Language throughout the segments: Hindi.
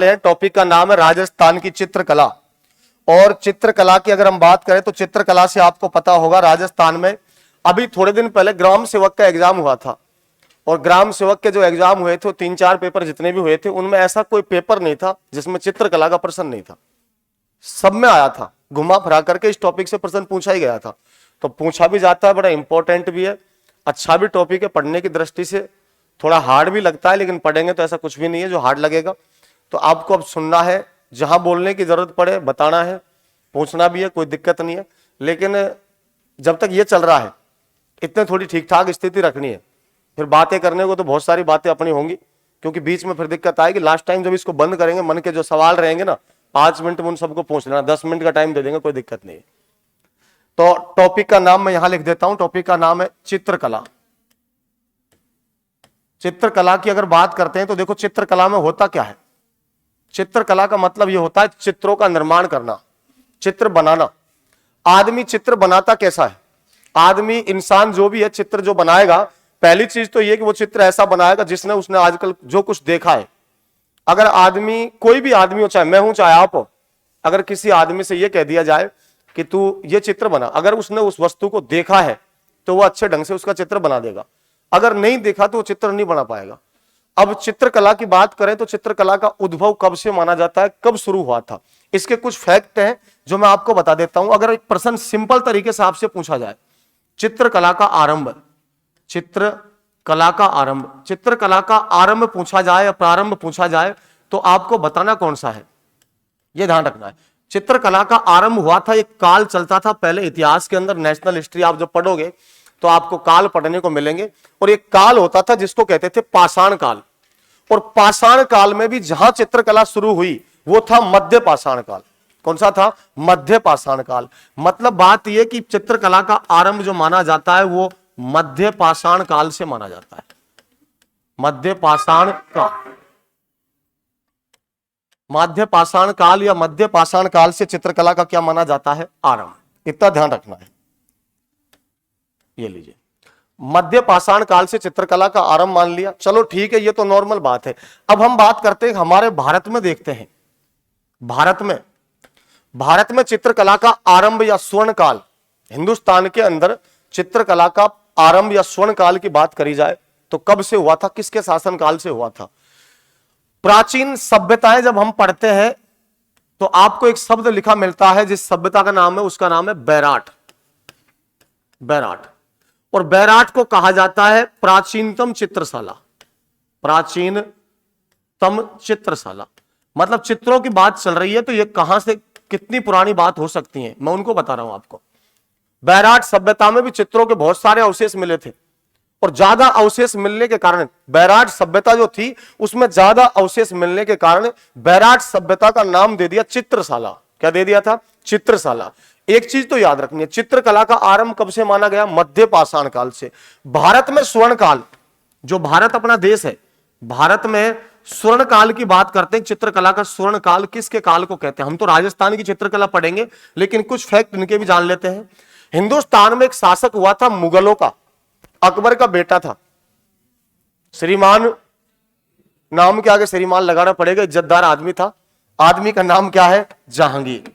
टॉपिक का नाम है राजस्थान की चित्रकला। और चित्रकला की अगर हम बात करें तो चित्रकला से आपको पता होगा राजस्थान में अभी थोड़े दिन पहले ग्राम सेवक का एग्जाम हुआ था। और ग्राम सेवक के जो एग्जाम हुए थे 3-4 पेपर जितने भी हुए थे उनमें ऐसा कोई पेपर नहीं था जिसमें चित्रकला का प्रश्न नहीं था। सब में आया था, घुमा फिरा करके इस टॉपिक से प्रश्न पूछा ही गया था। तो पूछा भी जाता है, बड़ा इंपॉर्टेंट भी है, अच्छा भी टॉपिक है, पढ़ने की दृष्टि से थोड़ा हार्ड भी लगता है, लेकिन पढ़ेंगे तो ऐसा कुछ भी नहीं है जो हार्ड लगेगा। तो आपको अब सुनना है, जहां बोलने की जरूरत पड़े बताना है, पूछना भी है, कोई दिक्कत नहीं है। लेकिन जब तक ये चल रहा है इतने थोड़ी ठीक ठाक स्थिति रखनी है, फिर बातें करने को तो बहुत सारी बातें अपनी होंगी, क्योंकि बीच में फिर दिक्कत आएगी। लास्ट टाइम जब इसको बंद करेंगे, मन के जो सवाल रहेंगे ना 5 मिनट में उन सबको पूछ लेना, 10 मिनट का टाइम दे देंगे, कोई दिक्कत नहीं है। तो टॉपिक का नाम मैं यहां लिख देता हूं, टॉपिक का नाम है चित्रकला। चित्रकला की अगर बात करते हैं तो देखो चित्रकला में होता क्या है। चित्रकला का मतलब यह होता है चित्रों का निर्माण करना, चित्र बनाना। आदमी चित्र बनाता कैसा है? आदमी, इंसान जो भी है, चित्र जो बनाएगा, पहली चीज तो यह कि वो चित्र ऐसा बनाएगा जिसने उसने आजकल जो कुछ देखा है। अगर आदमी, कोई भी आदमी हो, चाहे मैं हूं चाहे आप हो, अगर किसी आदमी से यह कह दिया जाए कि तू ये चित्र बना, अगर उसने उस वस्तु को देखा है तो वो अच्छे ढंग से उसका चित्र बना देगा। अगर नहीं देखा तो वो चित्र नहीं बना पाएगा। अब चित्रकला की बात करें तो चित्रकला का उद्भव कब से माना जाता है, कब शुरू हुआ था, इसके कुछ फैक्ट हैं जो मैं आपको बता देता हूं। अगर एक प्रश्न सिंपल तरीके से आपसे पूछा जाए, चित्रकला का आरंभ, चित्रकला का आरंभ, चित्रकला का आरंभ पूछा जाए या प्रारंभ पूछा जाए तो आपको बताना कौन सा है, यह ध्यान रखना है। चित्रकला का आरंभ हुआ था, एक काल चलता था पहले इतिहास के अंदर, नेशनल हिस्ट्री आप जब पढ़ोगे तो आपको काल पढ़ने को मिलेंगे। और एक काल होता था जिसको कहते थे पाषाण काल। और पाषाण काल में भी जहां चित्रकला शुरू हुई वो था मध्य पाषाण काल। कौन सा था? मध्य पाषाण काल। मतलब बात यह कि चित्रकला का आरंभ जो माना जाता है वो मध्य पाषाण काल से माना जाता है। मध्य पाषाण काल, मध्य पाषाण काल या मध्य पाषाण काल से चित्रकला का क्या माना जाता है? आरंभ। इतना ध्यान रखना है। ये लीजिए, मध्य पाषाण काल से चित्रकला का आरंभ मान लिया, चलो ठीक है, ये तो नॉर्मल बात है। अब हम बात करते हैं हमारे भारत में, देखते हैं भारत में चित्रकला का आरंभ या स्वर्ण काल, हिंदुस्तान के अंदर चित्रकला का आरंभ या स्वर्ण काल की बात करी जाए तो कब से हुआ था, किसके शासन काल से हुआ था? प्राचीन सभ्यताएं जब हम पढ़ते हैं तो आपको एक शब्द लिखा मिलता है, जिस सभ्यता का नाम है उसका नाम है बैराट। बैराट, और बैराट को कहा जाता है प्राचीनतम चित्रशाला। प्राचीनतम चित्रशाला मतलब चित्रों की बात चल रही है तो ये कहां से कितनी पुरानी बात हो सकती है, मैं उनको बता रहा हूं आपको। बैराट सभ्यता में भी चित्रों के बहुत सारे अवशेष मिले थे, और ज्यादा अवशेष मिलने के कारण, बैराट सभ्यता जो थी उसमें ज्यादा अवशेष मिलने के कारण बैराट सभ्यता का नाम दे दिया चित्रशाला। क्या दे दिया था? चित्रशाला। एक चीज तो याद रखनी है, चित्रकला का आरंभ कब से माना गया? मध्य पाषाण काल से। भारत में स्वर्ण काल, जो भारत अपना देश है, भारत में स्वर्ण काल की बात करते हैं। चित्रकला का स्वर्ण काल किसके काल को कहते हैं? हम तो राजस्थान की चित्रकला पढ़ेंगे, लेकिन कुछ फैक्ट इनके भी जान लेते हैं। हिंदुस्तान में एक शासक हुआ था मुगलों का, अकबर का बेटा था। श्रीमान नाम के आगे श्रीमान लगाना पड़ेगा, इज्जतदार आदमी था। आदमी का नाम क्या है? जहांगीर।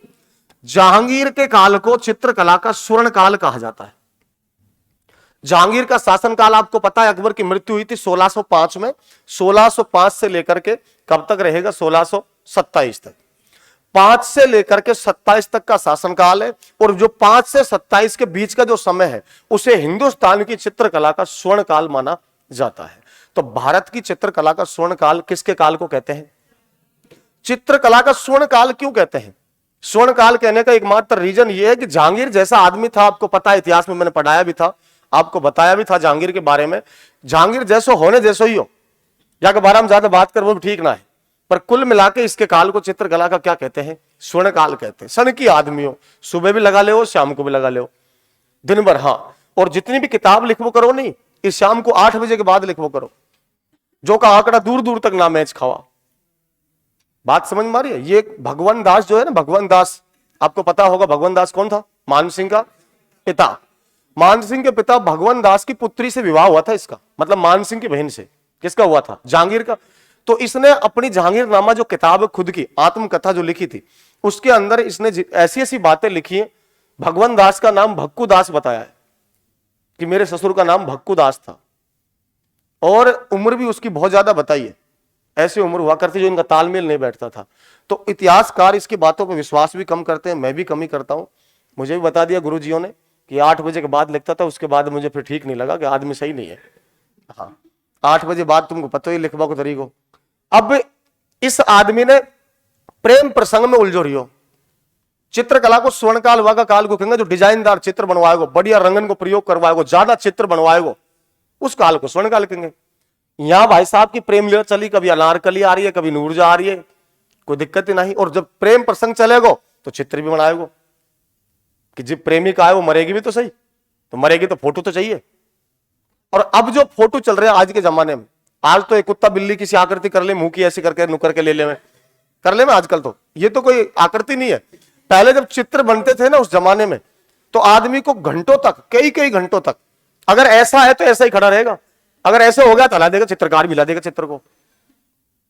जहांगीर के काल को चित्रकला का स्वर्ण काल कहा जाता है। जहांगीर का शासनकाल आपको पता है, अकबर की मृत्यु हुई थी 1605 में। 1605 से लेकर के कब तक रहेगा? 1627 तक। 5 से लेकर के 27 तक का शासनकाल है, और जो 5 से 27 के बीच का जो समय है उसे हिंदुस्तान की चित्रकला का स्वर्ण काल माना जाता है। तो भारत की चित्रकला का स्वर्ण काल किसके काल को कहते हैं? चित्रकला का स्वर्ण काल क्यों कहते हैं? स्वर्ण काल कहने का एकमात्र रीजन यह है कि जहांगीर जैसा आदमी था, आपको पता है, इतिहास में मैंने पढ़ाया भी था, आपको बताया भी था जहांगीर के बारे में। जहांगीर जैसो होने जैसो ही हो, या के बारे में ज्यादा बात कर वो भी ठीक ना है, पर कुल मिला के इसके काल को चित्रकला का क्या कहते हैं? स्वर्ण काल कहते हैं। सन की आदमी हो, सुबह भी लगा ले, शाम को भी लगा ले, दिन भर। हाँ, और जितनी भी किताब लिखवो करो नहीं, इस शाम को 8 बजे के बाद लिखवो करो, जो का आंकड़ा दूर दूर तक ना मैच खावा। बात समझ में आ रही है? ये भगवान दास जो है ना, भगवान दास, आपको पता होगा भगवान दास कौन था? मान सिंह का पिता। मान सिंह के पिता भगवान दास की पुत्री से विवाह हुआ था इसका, मतलब मान सिंह की बहन से। किसका हुआ था? जहांगीर का। तो इसने अपनी जहांगीरनामा जो किताब है खुद की आत्मकथा जो लिखी थी, उसके अंदर इसने ऐसी ऐसी बातें लिखी हैं। भगवान दास का नाम भक्कू दास बताया है कि मेरे ससुर का नाम भक्कू दास था, और उम्र भी उसकी बहुत ज्यादा बताई है। ऐसी उम्र हुआ करती जो इनका तालमेल नहीं बैठता था। तो इतिहासकार इसकी बातों पर विश्वास भी कम करते हैं, मैं भी कम ही करता हूं। मुझे भी बता दिया गुरुजियों ने कि 8 बजे के बाद लिखता था, उसके बाद मुझे फिर ठीक नहीं लगा कि आदमी सही नहीं है। हाँ, 8 बजे बाद तुमको पता ही लिखवा को तरीको। अब इस आदमी ने प्रेम प्रसंग में उलझो रही हो, चित्रकला को स्वर्णकाल वागा काल को कहेंगे, जो डिजाइनदार चित्र बनवाएगो, बढ़िया रंगन को प्रयोग करवाएगो, ज्यादा चित्र बनवाएगो, उस काल को स्वर्णकाल कहेंगे। यहां भाई साहब की प्रेम लीला चली, कभी अनारकली आ रही है, कभी नूरजा आ रही है, कोई दिक्कत ही नहीं। और जब प्रेम प्रसंग चलेगो तो चित्र भी बनाएगो कि जब प्रेमिका है वो मरेगी भी तो सही, तो मरेगी तो फोटो तो चाहिए। और अब जो फोटो चल रहे हैं आज के जमाने में, आज तो एक कुत्ता बिल्ली किसी आकृति कर ले, मुंह की ऐसी करके नुकर के ले ले में कर ले में, आजकल तो ये तो कोई आकृति नहीं है। पहले जब चित्र बनते थे ना उस जमाने में, तो आदमी को घंटों तक, कई कई घंटों तक, अगर ऐसा है तो ऐसा ही खड़ा रहेगा, अगर ऐसे हो गया तो हिला देगा, चित्रकार भी हिला देगा चित्र को।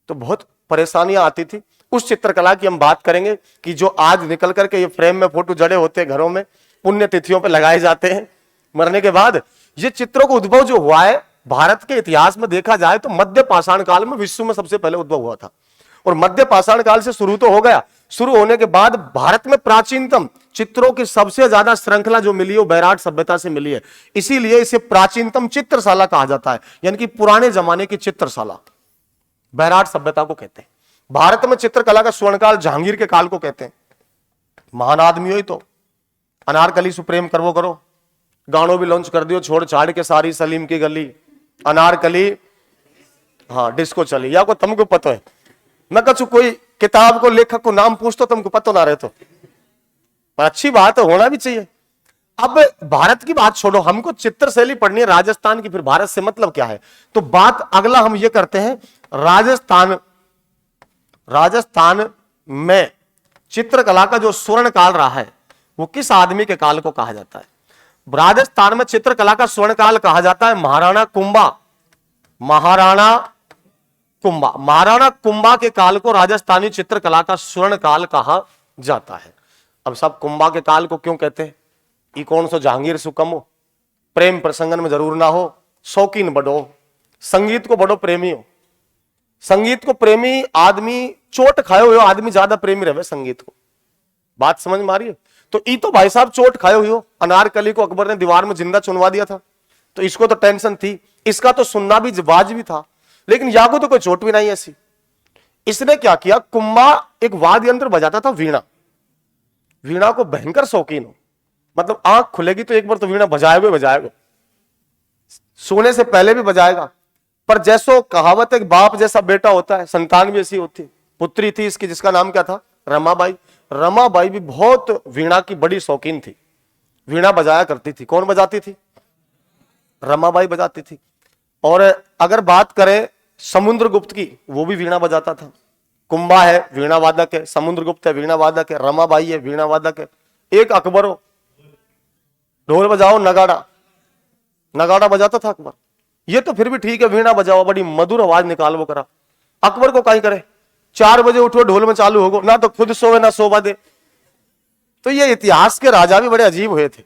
तो बहुत परेशानियां आती थी। उस चित्रकला की हम बात करेंगे कि जो आज निकल करके ये फ्रेम में फोटो जड़े होते हैं, घरों में पुण्य तिथियों पे लगाए जाते हैं मरने के बाद। ये चित्रों का उद्भव जो हुआ है भारत के इतिहास में देखा जाए तो मध्य पाषाण काल में विश्व में सबसे पहले उद्भव हुआ था। और मध्य पाषाण काल से शुरू तो हो गया, शुरू होने के बाद भारत में प्राचीनतम चित्रों की सबसे ज्यादा श्रृंखला जो मिली है वो बैराट सभ्यता से मिली है। इसीलिए इसे प्राचीनतम चित्रशाला कहा जाता है, यानी कि पुराने जमाने की चित्रशाला बैराट सभ्यता को कहते हैं। भारत में चित्रकला का स्वर्णकाल जहांगीर के काल को कहते हैं। महान आदमी हो ही तो अनारकली सुप्रेम करवो करो, गानों भी लॉन्च कर दियो, छोड़ छाड़ के सारी सलीम की गली, अनारकली हाँ डिस्को चली, या को तुमको पता है। मैं कछु कोई किताब को लेखक को नाम पूछ तो तुमको पता ना रहे तो, पर अच्छी बात है, होना भी चाहिए। अब भारत की बात छोड़ो, हमको चित्रशैली पढ़नी है राजस्थान की, फिर भारत से मतलब क्या है। तो बात अगला हम ये करते हैं, राजस्थान में चित्रकला का जो स्वर्ण काल रहा है वो किस आदमी के काल को कहा जाता है। राजस्थान में चित्रकला का स्वर्ण काल कहा जाता है महाराणा कुंभा। महाराणा कुंभा के काल को राजस्थानी चित्रकला का स्वर्ण काल कहा जाता है। अब सब कुंभा के काल को क्यों कहते हैं? ई कौन सो जहांगीर सुकम हो, प्रेम प्रसंगन में जरूर ना हो, शौकीन बड़ो, संगीत को बड़ो प्रेमी हो। संगीत को प्रेमी आदमी, चोट खाए हुए आदमी ज्यादा प्रेमी रहे संगीत को। बात समझ में आ रही है? तो ई तो भाई साहब चोट खाए हुए हो, अनारकली को अकबर ने दीवार में जिंदा चुनवा दिया था, तो इसको तो टेंशन थी, इसका तो सुनना भी वाजिब था, लेकिन यागो तो कोई चोट भी नहीं ऐसी। इसने क्या किया, कुंभा एक वाद्य यंत्र बजाता था, वीणा। वीणा को भयंकर शौकीन हो, मतलब आंख खुलेगी तो एक बार तो वीणा बजाएगा, सोने से पहले भी बजाएगा। पर जैसो कहावत है, बाप जैसा बेटा होता है, संतान भी ऐसी होती है। पुत्री थी इसकी जिसका नाम क्या था, रमाबाई। रमाबाई भी बहुत वीणा की बड़ी शौकीन थी, वीणा बजाया करती थी। कौन बजाती थी? रमाबाई बजाती थी। और अगर बात करें समुद्रगुप्त की, वो भी वीणा बजाता था। कुंभा है वीणा वादक है, समुद्रगुप्त है वीणा वादक है, रमाबाई है वीणा वादक है। एक अकबर हो, ढोल बजाओ, नगाड़ा बजाता था अकबर। ये तो फिर भी ठीक है, वीणा बजाओ, बड़ी मधुर आवाज निकालो करा। अकबर को कहीं करे, 4 बजे उठो ढोल में चालू होगो, ना तो खुद सोवे ना शोभा दे। तो ये इतिहास के राजा भी बड़े अजीब हुए थे।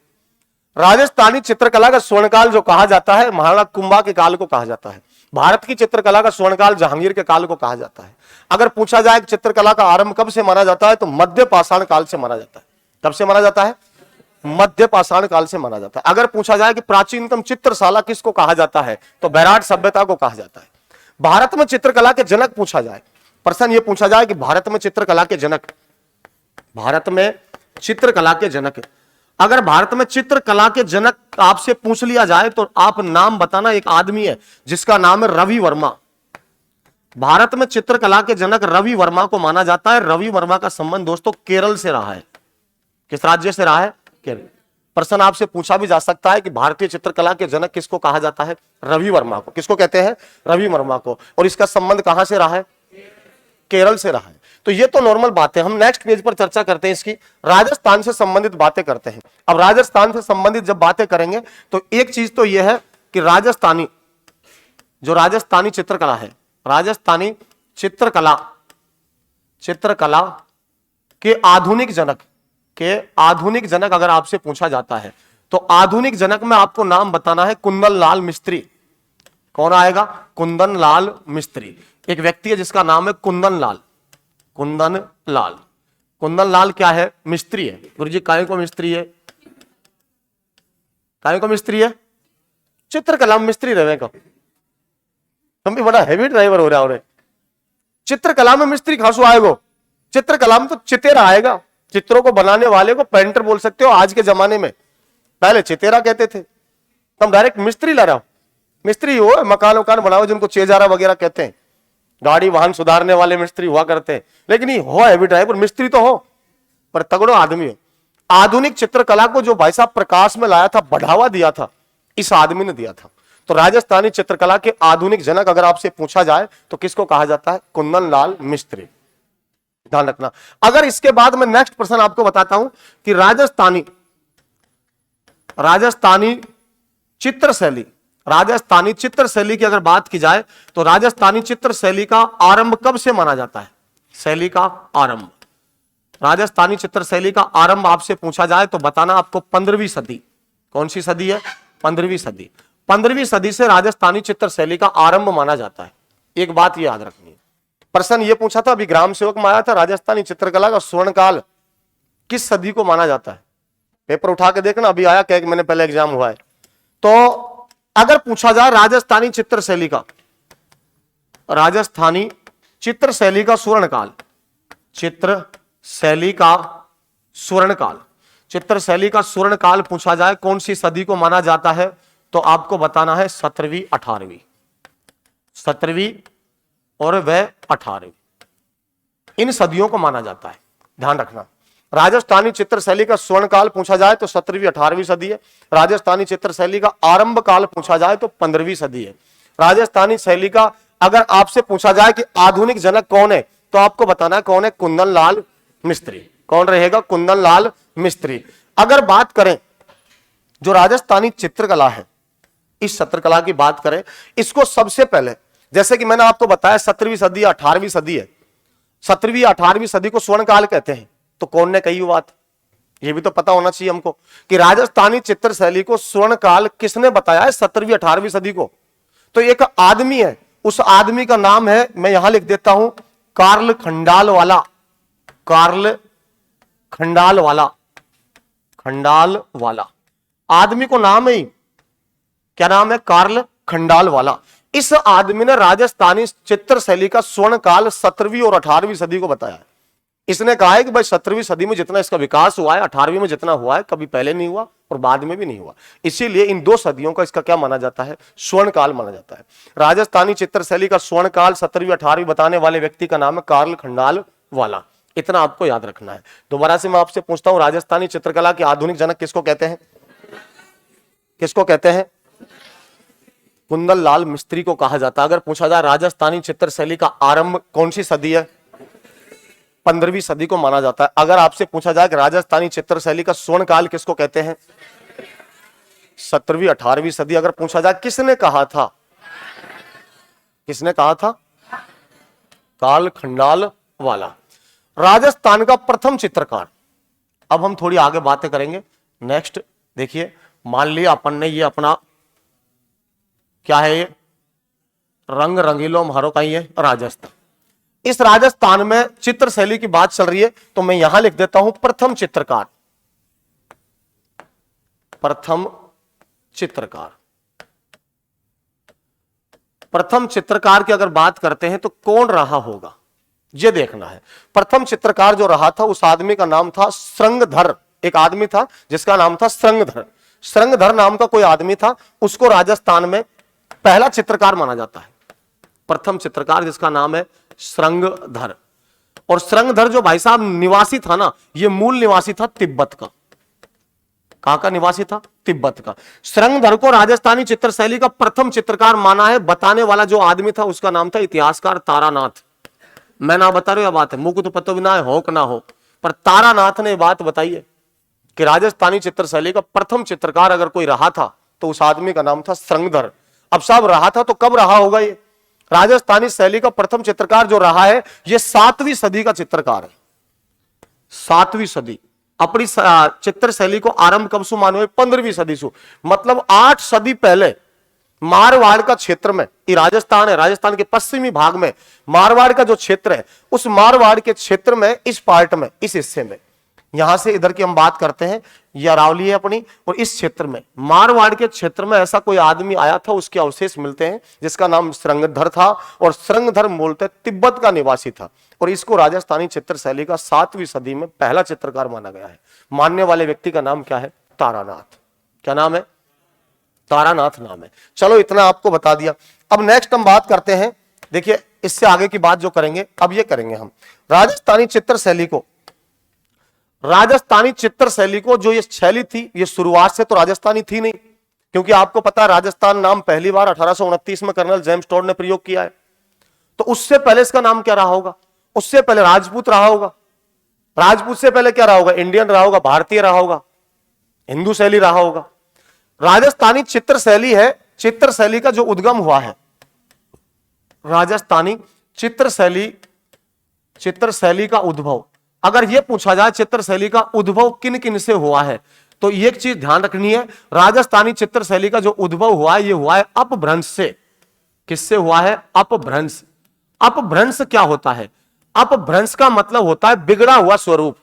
राजस्थानी चित्रकला का स्वर्णकाल जो कहा जाता है, महाराणा कुंभा के काल को कहा जाता है। भारत की चित्रकला का स्वर्णकाल जहांगीर के काल को कहा जाता है। अगर पूछा जाए कि चित्रकला का आरंभ कब से माना जाता है, तो मध्य पाषाण काल से माना जाता है। कब से माना जाता है? मध्य पाषाण काल से माना जाता है। अगर पूछा जाए कि प्राचीनतम चित्रशाला किसको कहा जाता है, तो बैराट सभ्यता को कहा जाता है। भारत में चित्रकला के जनक पूछा जाए, प्रश्न ये पूछा जाए कि भारत में चित्रकला के जनक, भारत में चित्रकला के जनक, अगर भारत में चित्रकला के जनक आपसे पूछ लिया जाए तो आप नाम बताना। एक आदमी है जिसका नाम है रवि वर्मा। भारत में चित्रकला के जनक रवि वर्मा को माना जाता है। रवि वर्मा का संबंध दोस्तों केरल से रहा है। किस राज्य से रहा है? केरल। प्रश्न आपसे पूछा भी जा सकता है कि भारतीय चित्रकला के जनक किसको कहा जाता है? रवि वर्मा को। किसको कहते हैं? रवि वर्मा को। और इसका संबंध कहां से रहा है? केरल से रहा है। तो ये तो नॉर्मल बात है। हम नेक्स्ट पेज पर चर्चा करते हैं इसकी, राजस्थान से संबंधित बातें करते हैं। अब राजस्थान से संबंधित जब बातें करेंगे तो एक चीज तो यह है कि राजस्थानी चित्रकला है, राजस्थानी चित्रकला, चित्रकला के आधुनिक जनक अगर आपसे पूछा जाता है तो आधुनिक जनक में आपको नाम बताना है कुंदन लाल मिस्त्री। कौन आएगा? कुंदन लाल मिस्त्री। एक व्यक्ति है जिसका नाम है कुंदन लाल। कुंदन लाल, कुंदन लाल क्या है? मिस्त्री है। गुरुजी काय को मिस्त्री है? काय को मिस्त्री है? चित्रकला में मिस्त्री रहे का। तुम भी बड़ा हैवी ड्राइवर हो रहा हो। चित्रकला में मिस्त्री खासू आएगो। चित्रकला में तो चितेरा आएगा। चित्रों को बनाने वाले को पेंटर बोल सकते हो आज के जमाने में, पहले चितेरा कहते थे। तुम डायरेक्ट मिस्त्री ला रहा हो। मिस्त्री हो मकान वकान बनाओ, जिनको चेजारा वगैरह कहते हैं, गाड़ी वाहन सुधारने वाले मिस्त्री हुआ करते हैं, लेकिन ये हो हैवी ड्राइवर मिस्त्री तो हो, पर तगड़ो आदमी हो। आधुनिक चित्रकला को जो भाई साहब प्रकाश में लाया था, बढ़ावा दिया था, इस आदमी ने दिया था। तो राजस्थानी चित्रकला के आधुनिक जनक अगर आपसे पूछा जाए तो किसको कहा जाता है? कुंदन लाल मिस्त्री। ध्यान रखना। अगर इसके बाद मैं नेक्स्ट प्रश्न आपको बताता हूं कि राजस्थानी चित्र शैली की अगर बात की जाए तो राजस्थानी चित्र शैली का आरंभ कब से माना जाता है? शैली का आरंभ, राजस्थानी चित्र शैली का आरंभ आपसे पूछा जाए तो बताना आपको 15वीं सदी। कौन सी सदी है? 15वीं सदी। 15वीं सदी से राजस्थानी चित्र शैली का आरंभ माना जाता है। एक बात ये याद रखनी है। प्रश्न ये पूछा था अभी ग्राम सेवक में आया था, राजस्थानी चित्रकला का स्वर्ण काल किस सदी को माना जाता है? पेपर उठा के देखना, अभी आया क्या, मैंने पहले एग्जाम हुआ है। तो अगर पूछा जाए राजस्थानी चित्र शैली का स्वर्ण काल, चित्र शैली का स्वर्ण काल पूछा जाए कौन सी सदी को माना जाता है तो आपको बताना है 17वीं 18वीं। 17वीं और वह 18वीं, इन सदियों को माना जाता है। ध्यान रखना। राजस्थानी चित्र शैली का स्वर्ण काल पूछा जाए तो 17वीं 18वीं सदी है। राजस्थानी चित्र शैली का आरंभ काल पूछा जाए तो 15वीं सदी है। राजस्थानी शैली का अगर आपसे पूछा जाए कि आधुनिक जनक कौन है तो आपको बताना है कौन है? कुंदन लाल मिस्त्री। कौन रहेगा? कुंदन लाल मिस्त्री। अगर बात करें जो राजस्थानी चित्रकला है, इस चित्रकला की बात करें, इसको सबसे पहले जैसे कि मैंने आपको बताया 17वीं सदी 18वीं सदी है, 17वीं 18वीं सदी को स्वर्ण काल कहते हैं। तो कौन ने कही बात? यह भी तो पता होना चाहिए हमको कि राजस्थानी चित्र शैली को स्वर्ण काल किसने बताया है 17वीं 18वीं सदी को। तो एक आदमी है, उस आदमी का नाम है, मैं यहां लिख देता हूं, कार्ल खंडालवाला। कार्ल खंडालवाला आदमी को नाम है, क्या नाम है? कार्ल खंडालवाला। इस आदमी ने राजस्थानी चित्र शैली का स्वर्ण काल 17वीं और 18वीं सदी को बताया है। इसने कहा है कि भाई 17वीं सदी में जितना इसका विकास हुआ है, 18वीं में जितना हुआ है, कभी पहले नहीं हुआ और बाद में भी नहीं हुआ। इसीलिए इन दो सदियों का इसका क्या माना जाता है? स्वर्ण काल माना जाता है। राजस्थानी चित्र शैली का स्वर्ण काल 17वीं 18वीं बताने वाले व्यक्ति का नाम है कार्ल खंडालवाला। इतना आपको याद रखना है। दोबारा से मैं आपसे पूछता हूं, राजस्थानी चित्रकला के आधुनिक जनक किसको कहते हैं? किसको कहते हैं? कुंदन लाल मिस्त्री को कहा जाता है। अगर पूछा जाए राजस्थानी चित्र शैली का आरंभ कौन सी सदी है? 15वीं सदी को माना जाता है। अगर आपसे पूछा जाए कि राजस्थानी चित्र शैली का स्वर्ण काल किसको कहते हैं? 17वीं 18वीं सदी। अगर पूछा जाए किसने कहा था? किसने कहा था? कार्ल खंडालवाला। राजस्थान का प्रथम चित्रकार। अब हम थोड़ी आगे बातें करेंगे। नेक्स्ट देखिए, मान लिया अपन ने ये अपना क्या है, ये रंग रंगीलो म्हारो का ही है राजस्थान। इस राजस्थान में चित्र शैली की बात चल रही है तो मैं यहां लिख देता हूं प्रथम चित्रकार। प्रथम चित्रकार। प्रथम चित्रकार की अगर बात करते हैं तो कौन रहा होगा ये देखना है। प्रथम चित्रकार जो रहा था उस आदमी का नाम था श्रृंगधर। एक आदमी था जिसका नाम था श्रृंगधर। श्रृंगधर नाम का कोई आदमी था, उसको राजस्थान में पहला चित्रकार माना जाता है। प्रथम चित्रकार जिसका नाम है श्रृंगधर। और श्रृंगधर जो भाई साहब निवासी था ना, ये मूल निवासी था तिब्बत का। कहां का निवासी था? तिब्बत का। श्रृंगधर को राजस्थानी चित्र शैली का प्रथम चित्रकार माना है। बताने वाला जो आदमी था उसका नाम था इतिहासकार तारानाथ। मैं ना बता रहा हूं, बात है मुंह को तो पता भी ना हो कि ना हो, पर तारानाथ ने बात बताई है कि राजस्थानी चित्र शैली का प्रथम चित्रकार अगर कोई रहा था तो उस आदमी का नाम था श्रृंगधर। अब साहब रहा था तो कब रहा होगा ये? राजस्थानी शैली का प्रथम चित्रकार जो रहा है यह 7वीं सदी का चित्रकार है। 7वीं सदी अपनी चित्र शैली को आरंभ कब से मानो? 15वीं सदी से, मतलब 8 सदी पहले मारवाड़ का क्षेत्र में, ये राजस्थान है, राजस्थान के पश्चिमी भाग में मारवाड़ का जो क्षेत्र है, उस मारवाड़ के क्षेत्र में इस पार्ट में, इस हिस्से में, यहां से इधर की हम बात करते हैं, यह अरावली है अपनी, और इस क्षेत्र में मारवाड़ के क्षेत्र में ऐसा कोई आदमी आया था, उसके अवशेष मिलते हैं, जिसका नाम श्रृंगधर था, और श्रृंगधर बोलते तिब्बत का निवासी था, और इसको राजस्थानी चित्र शैली का 7वीं सदी में पहला चित्रकार माना गया है। मानने वाले व्यक्ति का नाम क्या है? तारानाथ। क्या नाम है? तारानाथ नाम है। चलो इतना आपको बता दिया। अब नेक्स्ट हम बात करते हैं, देखिए इससे आगे की बात जो करेंगे अब ये करेंगे हम राजस्थानी चित्र शैली को। राजस्थानी चित्र शैली को जो ये शैली थी, ये शुरुआत से तो राजस्थानी थी नहीं, क्योंकि आपको पता है राजस्थान नाम पहली बार 1829 में कर्नल जेम्स टोड ने प्रयोग किया है। तो उससे पहले इसका नाम क्या रहा होगा? उससे पहले राजपूत रहा होगा। राजपूत से पहले क्या रहा होगा? इंडियन रहा होगा, भारतीय रहा होगा, हिंदू शैली रहा होगा। राजस्थानी चित्र शैली है, चित्र शैली का जो उद्गम हुआ है, राजस्थानी चित्र शैली का उद्भव, अगर यह पूछा जाए चित्र शैली का उद्भव किन किन से हुआ है, तो एक चीज ध्यान रखनी है, राजस्थानी चित्र शैली का जो उद्भव हुआ है, यह हुआ है अपभ्रंश से। किससे हुआ है? अपभ्रंश। अपभ्रंश क्या होता है? अपभ्रंश का मतलब होता है बिगड़ा हुआ स्वरूप,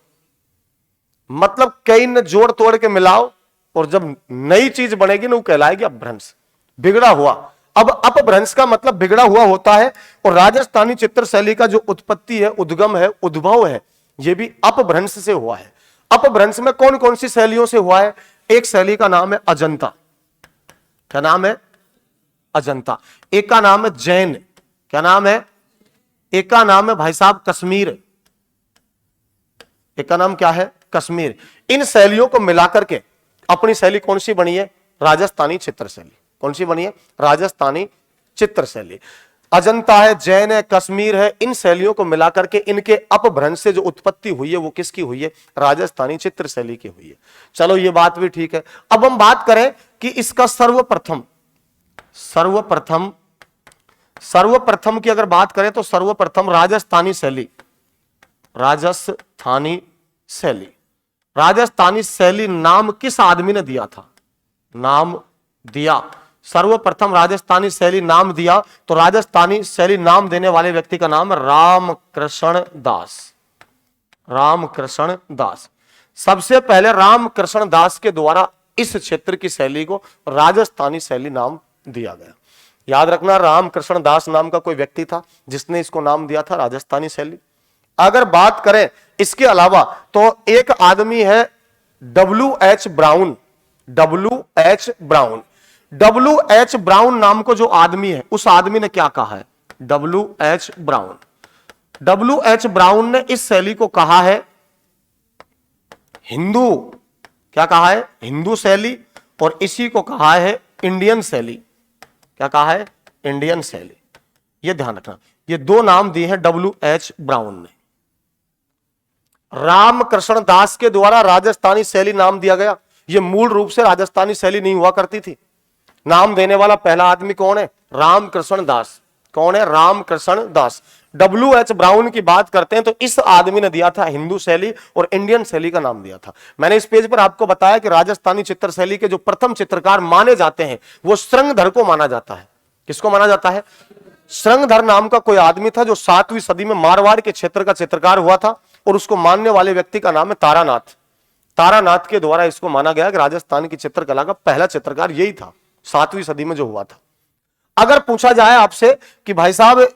मतलब कई न जोड़ तोड़ के मिलाओ और जब नई चीज बनेगी ना वो कहलाएगी अपभ्रंश, बिगड़ा हुआ। अब अपभ्रंश का मतलब बिगड़ा हुआ होता है, और राजस्थानी चित्र शैली का जो उत्पत्ति है, उद्गम है, उद्भव है, यह भी अपभ्रंश से हुआ है। अपभ्रंश में कौन कौन सी शैलियों से हुआ है? एक शैली का नाम है अजंता। क्या नाम है? अजंता। एक का नाम है जैन। क्या नाम है? एक का नाम है भाई साहब कश्मीर। एक का नाम क्या है? कश्मीर। इन शैलियों को मिलाकर के अपनी शैली कौन सी बनी है? राजस्थानी चित्र शैली। कौन सी बनी है? राजस्थानी चित्र शैली। अजंता है, जैन है, कश्मीर है, इन शैलियों को मिलाकर के इनके अपभ्रंश से जो उत्पत्ति हुई है वो किसकी हुई है? राजस्थानी चित्र शैली की हुई है। चलो ये बात भी ठीक है। अब हम बात करें कि इसका सर्वप्रथम की अगर बात करें तो सर्वप्रथम राजस्थानी शैली नाम किस आदमी ने दिया था? नाम दिया, सर्वप्रथम राजस्थानी शैली नाम दिया, तो राजस्थानी शैली नाम देने वाले व्यक्ति का नाम है रामकृष्ण दास। रामकृष्ण दास। सबसे पहले रामकृष्ण दास के द्वारा इस क्षेत्र की शैली को राजस्थानी शैली नाम दिया गया। याद रखना, रामकृष्ण दास नाम का कोई व्यक्ति था जिसने इसको नाम दिया था राजस्थानी शैली। अगर बात करें इसके अलावा तो एक आदमी है W.H. ब्राउन। W.H. ब्राउन नाम को जो आदमी है, उस आदमी ने क्या कहा है? W.H. ब्राउन ने इस शैली को कहा है हिंदू। क्या कहा है? हिंदू शैली। और इसी को कहा है इंडियन शैली। क्या कहा है? इंडियन शैली। यह ध्यान रखना, ये दो नाम दिए हैं W.H. ब्राउन ने। रामकृष्ण दास के द्वारा राजस्थानी शैली नाम दिया गया। यह मूल रूप से राजस्थानी शैली नहीं हुआ करती थी। नाम देने वाला पहला आदमी कौन है? रामकृष्ण दास। कौन है? रामकृष्ण दास। W.H. ब्राउन की बात करते हैं तो इस आदमी ने दिया था हिंदू शैली और इंडियन शैली का नाम दिया था। मैंने इस पेज पर आपको बताया कि राजस्थानी चित्र शैली के जो प्रथम चित्रकार माने जाते हैं वो श्रृंगधर को माना जाता है। किसको माना जाता है? श्रृंगधर नाम का कोई आदमी था जो 7वीं सदी में मारवाड़ के क्षेत्र का चित्रकार हुआ था, और उसको मानने वाले व्यक्ति का नाम है तारानाथ। तारानाथ के द्वारा इसको माना गया कि राजस्थान की चित्रकला का पहला चित्रकार यही था, 7वीं सदी में जो हुआ था। अगर पूछा जाए आपसे कि भाई साहब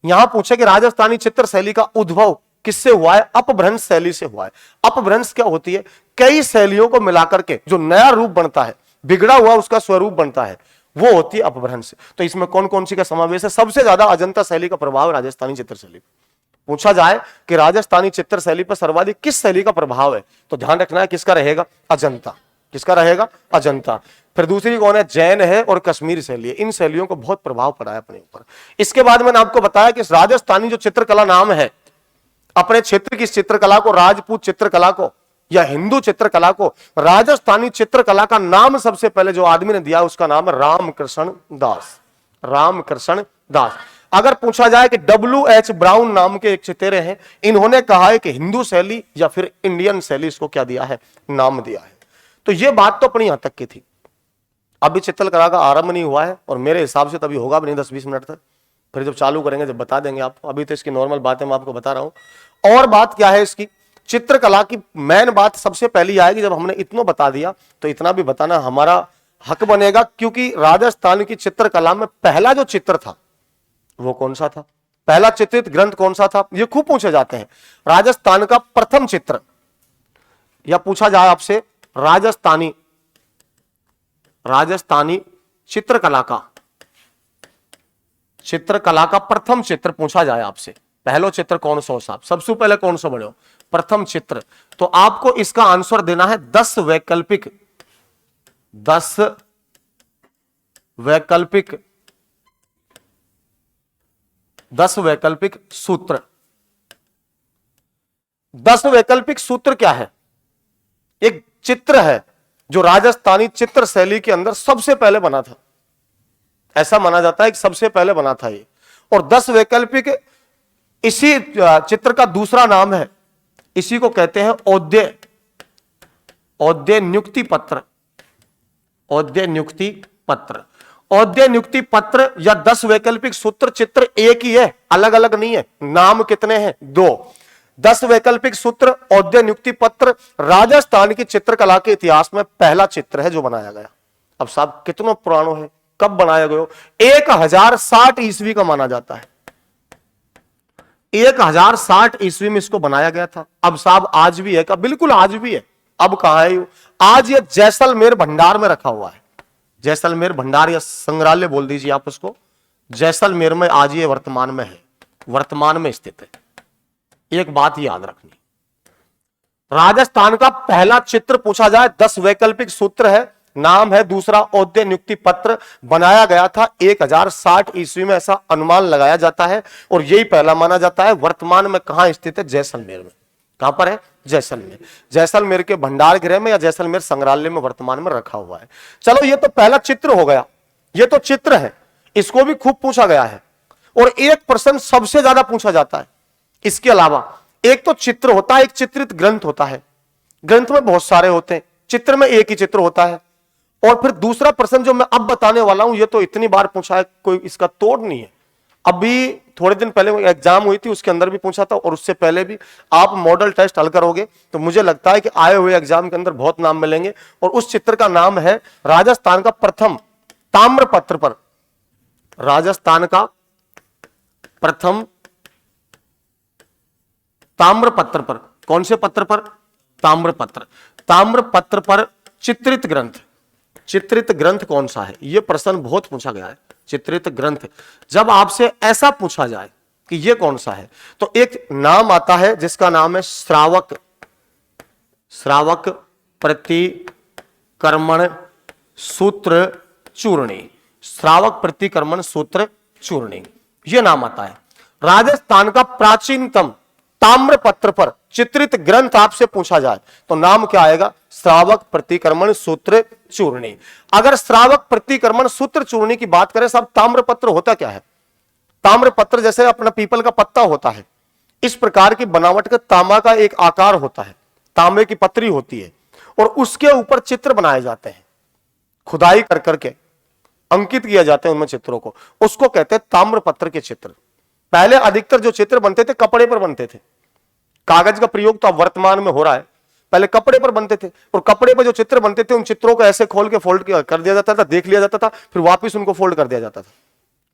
यहां पूछे कि राजस्थानी चित्र शैली का उद्भव किससे हुआ है? अपभ्रंश शैली से हुआ है। अपभ्रंश क्या होती है? कई शैलियों को मिलाकर के जो नया रूप बनता है, बिगड़ा हुआ उसका स्वरूप बनता है, वो होती है अपभ्रंश। तो इसमें कौन कौन सी का समावेश है? सबसे ज्यादा अजंता शैली का प्रभाव राजस्थानी चित्र शैली। पूछा जाए कि राजस्थानी चित्र शैली पर सर्वाधिक किस शैली का प्रभाव है, तो ध्यान रखना है किसका रहेगा? अजंता। किसका रहेगा? अजंता। फिर दूसरी कौन है? जैन है और कश्मीर शैली है। इन शैलियों को बहुत प्रभाव पड़ा है अपने ऊपर। इसके बाद मैंने आपको बताया कि राजस्थानी जो चित्रकला नाम है, अपने क्षेत्र की चित्रकला को, राजपूत चित्रकला को या हिंदू चित्रकला को, राजस्थानी चित्रकला का नाम सबसे पहले जो आदमी ने दिया उसका नाम है रामकृष्ण दास। रामकृष्ण दास। अगर पूछा जाए कि W.H. ब्राउन नाम के एक चितेरे हैं, इन्होंने कहा है कि हिंदू शैली या फिर इंडियन शैली इसको क्या दिया है, नाम दिया है। तो ये बात तो अपनी यहां तक की थी। अभी चित्रकला का आरंभ नहीं हुआ है और मेरे हिसाब से तभी होगा भी नहीं 10-20 मिनट तक, फिर जब चालू करेंगे जब बता देंगे आपको। अभी तो इसकी नॉर्मल बातें मैं आपको बता रहा हूं। और बात क्या है इसकी, चित्रकला की मेन बात सबसे पहली आएगी जब हमने इतना बता दिया तो इतना भी बताना हमारा हक बनेगा, क्योंकि राजस्थान की चित्रकला में पहला जो चित्र था वो कौन सा था, पहला चित्रित ग्रंथ कौन सा था, ये खूब पूछे जाते हैं। राजस्थान का प्रथम चित्र, या पूछा जाए आपसे राजस्थानी चित्रकला का प्रथम चित्र पूछा जाए आपसे, पहलो चित्र कौन सा हो साहब, सबसे पहले कौन सा बने हो, प्रथम चित्र, तो आपको इसका आंसर देना है 10 वैकल्पिक सूत्र। 10 वैकल्पिक सूत्र क्या है, एक चित्र है जो राजस्थानी चित्र शैली के अंदर सबसे पहले बना था, ऐसा माना जाता है कि सबसे पहले बना था ये। और 10 वैकल्पिक, इसी चित्र का दूसरा नाम है, इसी को कहते हैं औद्य नियुक्ति पत्र या 10 वैकल्पिक सूत्र। चित्र एक ही है, अलग अलग नहीं है, नाम कितने हैं, 2। 10 वैकल्पिक सूत्र, औद्य नियुक्ति पत्र, राजस्थान की चित्रकला के इतिहास में पहला चित्र है जो बनाया गया। अब साहब कितना पुराना है, कब बनाया गया, 1060 ईस्वी का माना जाता है, 1060 ईस्वी में इसको बनाया गया था। अब साहब आज भी है क्या, बिल्कुल आज भी है। अब कहां है, आज ये जैसलमेर भंडार में रखा हुआ है, जैसलमेर भंडार या संग्रहालय बोल दीजिए आप उसको, जैसलमेर में आज ये वर्तमान में है, वर्तमान में स्थित है। एक बात याद रखनी, राजस्थान का पहला चित्र पूछा जाए 10 वैकल्पिक सूत्र है, नाम है दूसरा औद्य नियुक्ति पत्र, बनाया गया था 1060 ईस्वी में, ऐसा अनुमान लगाया जाता है और यही पहला माना जाता है। वर्तमान में कहां स्थित है, जैसलमेर में। कहां पर है, जैसलमेर के भंडार गृह में या जैसलमेर संग्रहालय में वर्तमान में रखा हुआ है। चलो ये तो पहला चित्र हो गया, ये तो चित्र है, इसको भी खूब पूछा गया है और एक प्रश्न सबसे ज्यादा पूछा जाता है। इसके अलावा एक तो चित्र होता है, एक चित्रित ग्रंथ होता है, ग्रंथ में बहुत सारे होते हैं, चित्र में एक ही चित्र होता है। और फिर दूसरा प्रश्न जो मैं अब बताने वाला हूं, ये तो इतनी बार पूछा है, कोई इसका तोड़ नहीं है। अभी थोड़े दिन पहले एग्जाम हुई थी, उसके अंदर भी पूछा था और उससे पहले भी। आप मॉडल टेस्ट हल करोगे तो मुझे लगता है कि आए हुए एग्जाम के अंदर बहुत नाम मिलेंगे। और उस चित्र का नाम है राजस्थान का प्रथम ताम्रपत्र पर, राजस्थान का प्रथम ताम्रपत्र पर, कौन से पत्र पर, ताम्रपत्र पर चित्रित ग्रंथ कौन सा है, यह प्रश्न बहुत पूछा गया है। चित्रित ग्रंथ, जब आपसे ऐसा पूछा जाए कि यह कौन सा है, तो एक नाम आता है जिसका नाम है श्रावक प्रतिक्रमण सूत्र चूर्णी, श्रावक प्रतिक्रमण सूत्र चूर्णी, यह नाम आता है। राजस्थान का प्राचीनतम ताम्रपत्र पर चित्रित ग्रंथ आपसे पूछा जाए तो नाम क्या आएगा, श्रावक प्रतिक्रमण सूत्र चूर्णी। अगर श्रावक प्रतिक्रमण सूत्र चूर्णी की बात करें साहब, ताम्रपत्र होता क्या है, ताम्रपत्र जैसे अपना पीपल का पत्ता होता है, इस प्रकार की बनावट का तांबा का एक आकार होता है, तांबे की पत्री होती है और उसके ऊपर चित्र बनाए जाते हैं, खुदाई कर करके अंकित किया जाते हैं उनमें चित्रों को, उसको कहते हैं ताम्रपत्र के चित्र। पहले अधिकतर जो चित्र बनते थे कपड़े पर बनते थे, कागज का प्रयोग तो अब वर्तमान में हो रहा है, पहले कपड़े पर बनते थे और कपड़े पर जो चित्र बनते थे उन चित्रों को ऐसे खोल के फोल्ड कर दिया जाता था, देख लिया जाता था, फिर वापस उनको फोल्ड कर दिया जाता था,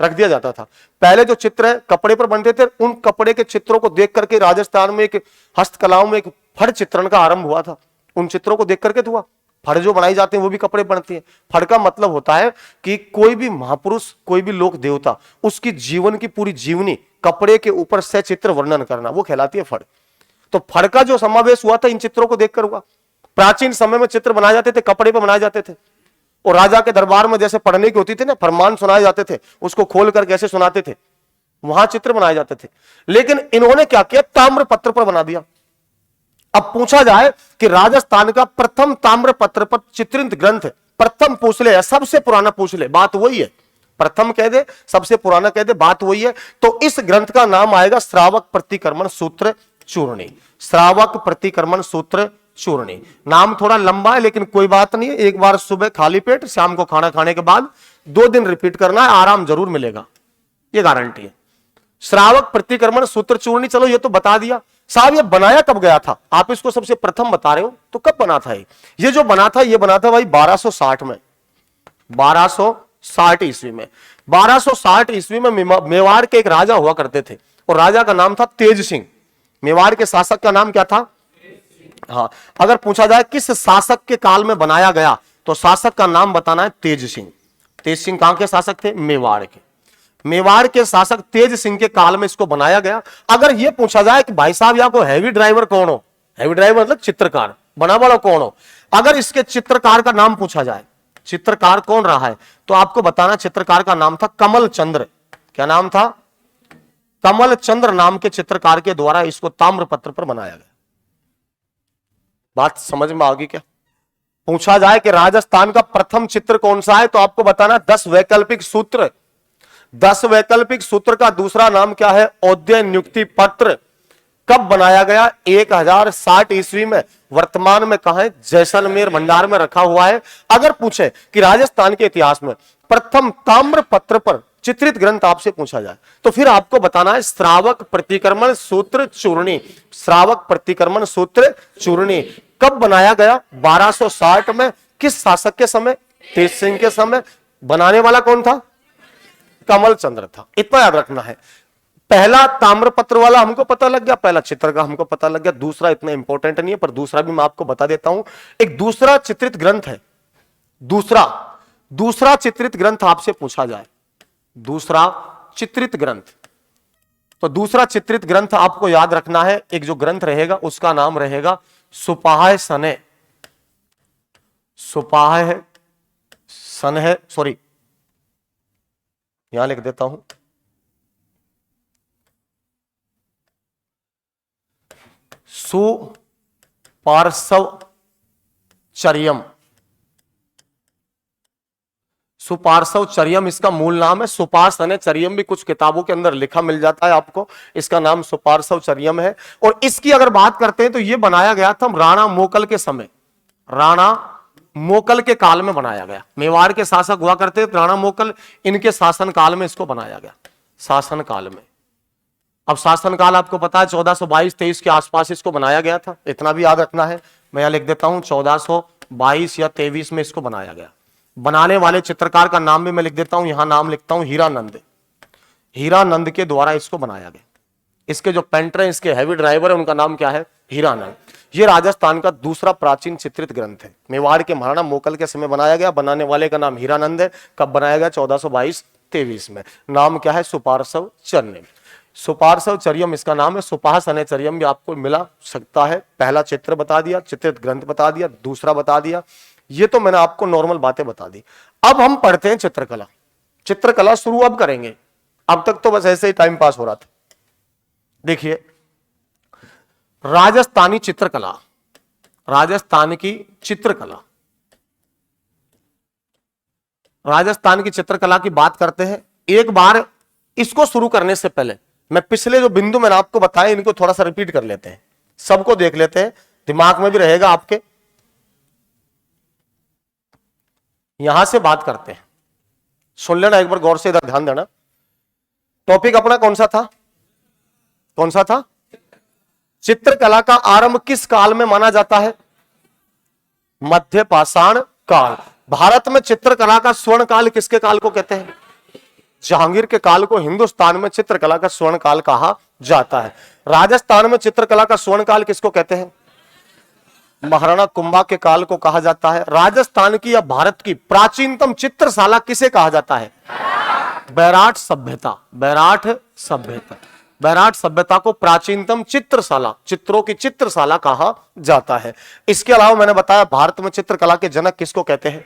रख दिया जाता था। पहले जो चित्र है कपड़े पर बनते थे, उन कपड़े के चित्रों को देख करके राजस्थान में एक हस्तकलाओं में एक फड़ चित्रण का आरंभ हुआ था, उन चित्रों को देख करके तो हुआ। फड़ जो बनाई जाते हैं वो भी कपड़े बनती है। फड़ का मतलब होता है कि कोई भी महापुरुष, कोई भी लोक देवता, उसकी जीवन की पूरी जीवनी कपड़े के ऊपर सचित्र वर्णन करना, वो कहलाती है फड़। तो फड़ का जो समावेश हुआ था इन चित्रों को देखकर हुआ। प्राचीन समय में चित्र बनाए जाते थे, कपड़े पर बनाए जाते थे और राजा के दरबार में जैसे पढ़ने की होती थी ना, फरमान सुनाए जाते थे, उसको खोल कर कैसे सुनाते थे, वहां चित्र बनाए जाते थे। लेकिन इन्होंने क्या किया, ताम्रपत्र पर बना दिया। अब पूछा जाए कि राजस्थान का प्रथम ताम्रपत्र पर चित्रित ग्रंथ, प्रथम पूछ ले, सबसे पुराना पूछ ले, बात वही है। प्रथम कह दे, सबसे पुराना कह दे, बात वही है। तो इस ग्रंथ का नाम आएगा श्रावक प्रतिक्रमण सूत्र चूर्णी। श्रावक प्रतिक्रमण सूत्र चूर्णी। नाम थोड़ा लंबा है लेकिन कोई बात नहीं है, एक बार सुबह खाली पेट, शाम को खाना खाने के बाद 2 दिन रिपीट करना है, आराम जरूर मिलेगा, ये गारंटी है। श्रावक प्रतिक्रमण सूत्र चूर्णी, चलो ये तो बता दिया। साहब ये बनाया कब गया था? आप इसको सबसे प्रथम बता रहे हो, तो कब बना था ये जो बना था, ये बना था भाई 1260 में, 1260 ईस्वी में। 1260 ईस्वी में मेवाड़ के एक राजा हुआ करते थे और राजा का नाम था तेज सिंह। मेवाड़ के शासक का नाम क्या था? हाँ, अगर पूछा जाए किस शासक के काल में बनाया गया, तो शासक का नाम बताना है तेज सिंह। तेज सिंह कहां के शासक थे? मेवाड़ के। मेवाड़ के शासक तेज सिंह के काल में इसको बनाया गया। अगर यह पूछा जाए कि भाई साहब यहाँ को हैवी ड्राइवर कौन हो, हैवी ड्राइवर मतलब चित्रकार, बना वाला कौन हो, अगर इसके चित्रकार का नाम पूछा जाए, चित्रकार कौन रहा है, तो आपको बताना चित्रकार का नाम था कमल चंद्र। क्या नाम था? कमल चंद्र नाम के चित्रकार के द्वारा इसको ताम्रपत्र पर बनाया गया। बात समझ में आ गई क्या? पूछा जाए कि राजस्थान का प्रथम चित्र कौन सा है, तो आपको बताना 10 वैकल्पिक सूत्र। 10 वैकल्पिक सूत्र का दूसरा नाम क्या है? औद्य नियुक्ति पत्र। कब बनाया गया? 1060 ईस्वी में। वर्तमान में कहां है? जैसलमेर भंडार में रखा हुआ है। अगर पूछे कि राजस्थान के इतिहास में प्रथम ताम्र पत्र पर चित्रित ग्रंथ आपसे पूछा जाए, तो फिर आपको बताना है श्रावक प्रतिक्रमण सूत्र चूर्णी। श्रावक प्रतिक्रमण सूत्र चूर्णी कब बनाया गया? 1260 में। किस शासक के समय? तेज सिंह के समय। बनाने वाला कौन था? कमल चंद्र था। इतना याद रखना है। पहला ताम्रपत्र वाला हमको पता लग गया, पहला चित्र का हमको पता लग गया, दूसरा इतना इंपॉर्टेंट नहीं है, पर दूसरा भी मैं आपको बता देता हूं। एक दूसरा चित्रित ग्रंथ है, दूसरा चित्रित ग्रंथ आपसे पूछा जाए, दूसरा चित्रित ग्रंथ, तो दूसरा चित्रित ग्रंथ आपको याद रखना है। एक जो ग्रंथ रहेगा उसका नाम रहेगा सुपाह्य सने। सुपाह्य सने, सॉरी यहां लिख देता हूं, सुपार्श्व चर्यम। सुपार्श्व चर्यम इसका मूल नाम है। सुपार्श्व चर्यम भी कुछ किताबों के अंदर लिखा मिल जाता है आपको, इसका नाम सुपार्श्व चर्यम है। और इसकी अगर बात करते हैं तो यह बनाया गया था राणा मोकल के समय, राणा मोकल के काल में बनाया गया। मेवाड़ के शासक हुआ करते थे राणा मोकल, इनके शासन काल में इसको बनाया गया, शासन काल में। अब शासन काल आपको पता है 1422-23 के आसपास इसको बनाया गया था, इतना भी याद रखना है। मैं यहां लिख देता हूं 1422 या 23 में इसको बनाया गया। बनाने वाले चित्रकार का नाम भी मैं लिख देता हूं, यहां नाम लिखता हूं हीरानंद। हीरानंद के द्वारा इसको बनाया गया। इसके जो पेंटर हैं, इसके हैवी ड्राइवर है, उनका नाम क्या है? हीरानंद। ये राजस्थान का दूसरा प्राचीन चित्रित ग्रंथ है। मेवाड़ के महाराणा मोकल के समय बनाया गया। बनाने वाले का नाम हीरानंद है। कब बनाया गया? 1422-23 में। नाम क्या है? सुपार्श्व चर्यम। सुपार्श्व चर्यम इसका नाम है। सुपार्श्व चर्यम भी आपको मिला सकता है। पहला चित्र बता दिया, चित्रित ग्रंथ बता दिया, दूसरा बता दिया। ये तो मैंने आपको नॉर्मल बातें बता दी। अब हम पढ़ते हैं चित्रकला। चित्रकला शुरू अब करेंगे, अब तक तो बस ऐसे ही टाइम पास हो रहा था। देखिए, राजस्थानी चित्रकला, राजस्थान की चित्रकला, राजस्थान की चित्रकला की बात करते हैं। एक बार इसको शुरू करने से पहले मैं पिछले जो बिंदु मैंने आपको बताया, इनको थोड़ा सा रिपीट कर लेते हैं, सबको देख लेते हैं, दिमाग में भी रहेगा आपके। यहां से बात करते हैं, सुन लेना एक बार गौर से, इधर ध्यान देना। टॉपिक अपना कौन सा था? कौन सा था? चित्रकला का आरंभ किस काल में माना जाता है? मध्य पाषाण काल। भारत में चित्रकला का स्वर्ण काल किसके काल को कहते हैं? जहांगीर के काल को हिंदुस्तान में चित्रकला का स्वर्ण काल कहा जाता है। राजस्थान में चित्रकला का स्वर्ण काल किसको कहते हैं? महाराणा कुंभा के काल को कहा जाता है। राजस्थान की या भारत की प्राचीनतम चित्रशाला किसे कहा जाता है? बैराट सभ्यता। बैराट सभ्यता, बैराट सभ्यता को प्राचीनतम चित्रशाला, चित्रों की चित्रशाला कहा जाता है। इसके अलावा मैंने बताया भारत में चित्रकला के जनक किसको कहते हैं?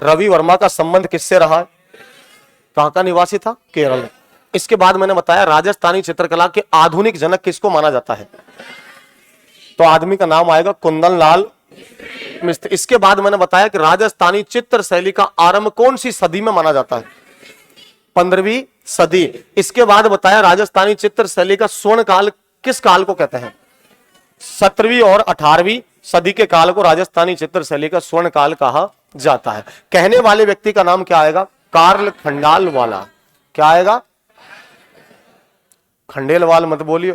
रवि वर्मा का संबंध किससे रहा है? कहां का निवासी था? केरल। इसके बाद मैंने बताया राजस्थानी चित्रकला के आधुनिक जनक किसको माना जाता है? तो आदमी का नाम आएगा कुंदन लाल मिस्त्री। इसके बाद मैंने बताया कि राजस्थानी चित्र शैली का आरंभ कौन सी सदी में माना जाता है? 15वीं सदी। इसके बाद बताया राजस्थानी चित्र शैली का स्वर्ण काल किस काल को कहते हैं? 17वीं और 18वीं सदी के काल को राजस्थानी चित्र शैली का स्वर्ण काल कहा जाता है। कहने वाले व्यक्ति का नाम क्या आएगा? कार्ल खंडालवाला। क्या आएगा? खंडेलवाल मत बोलियो,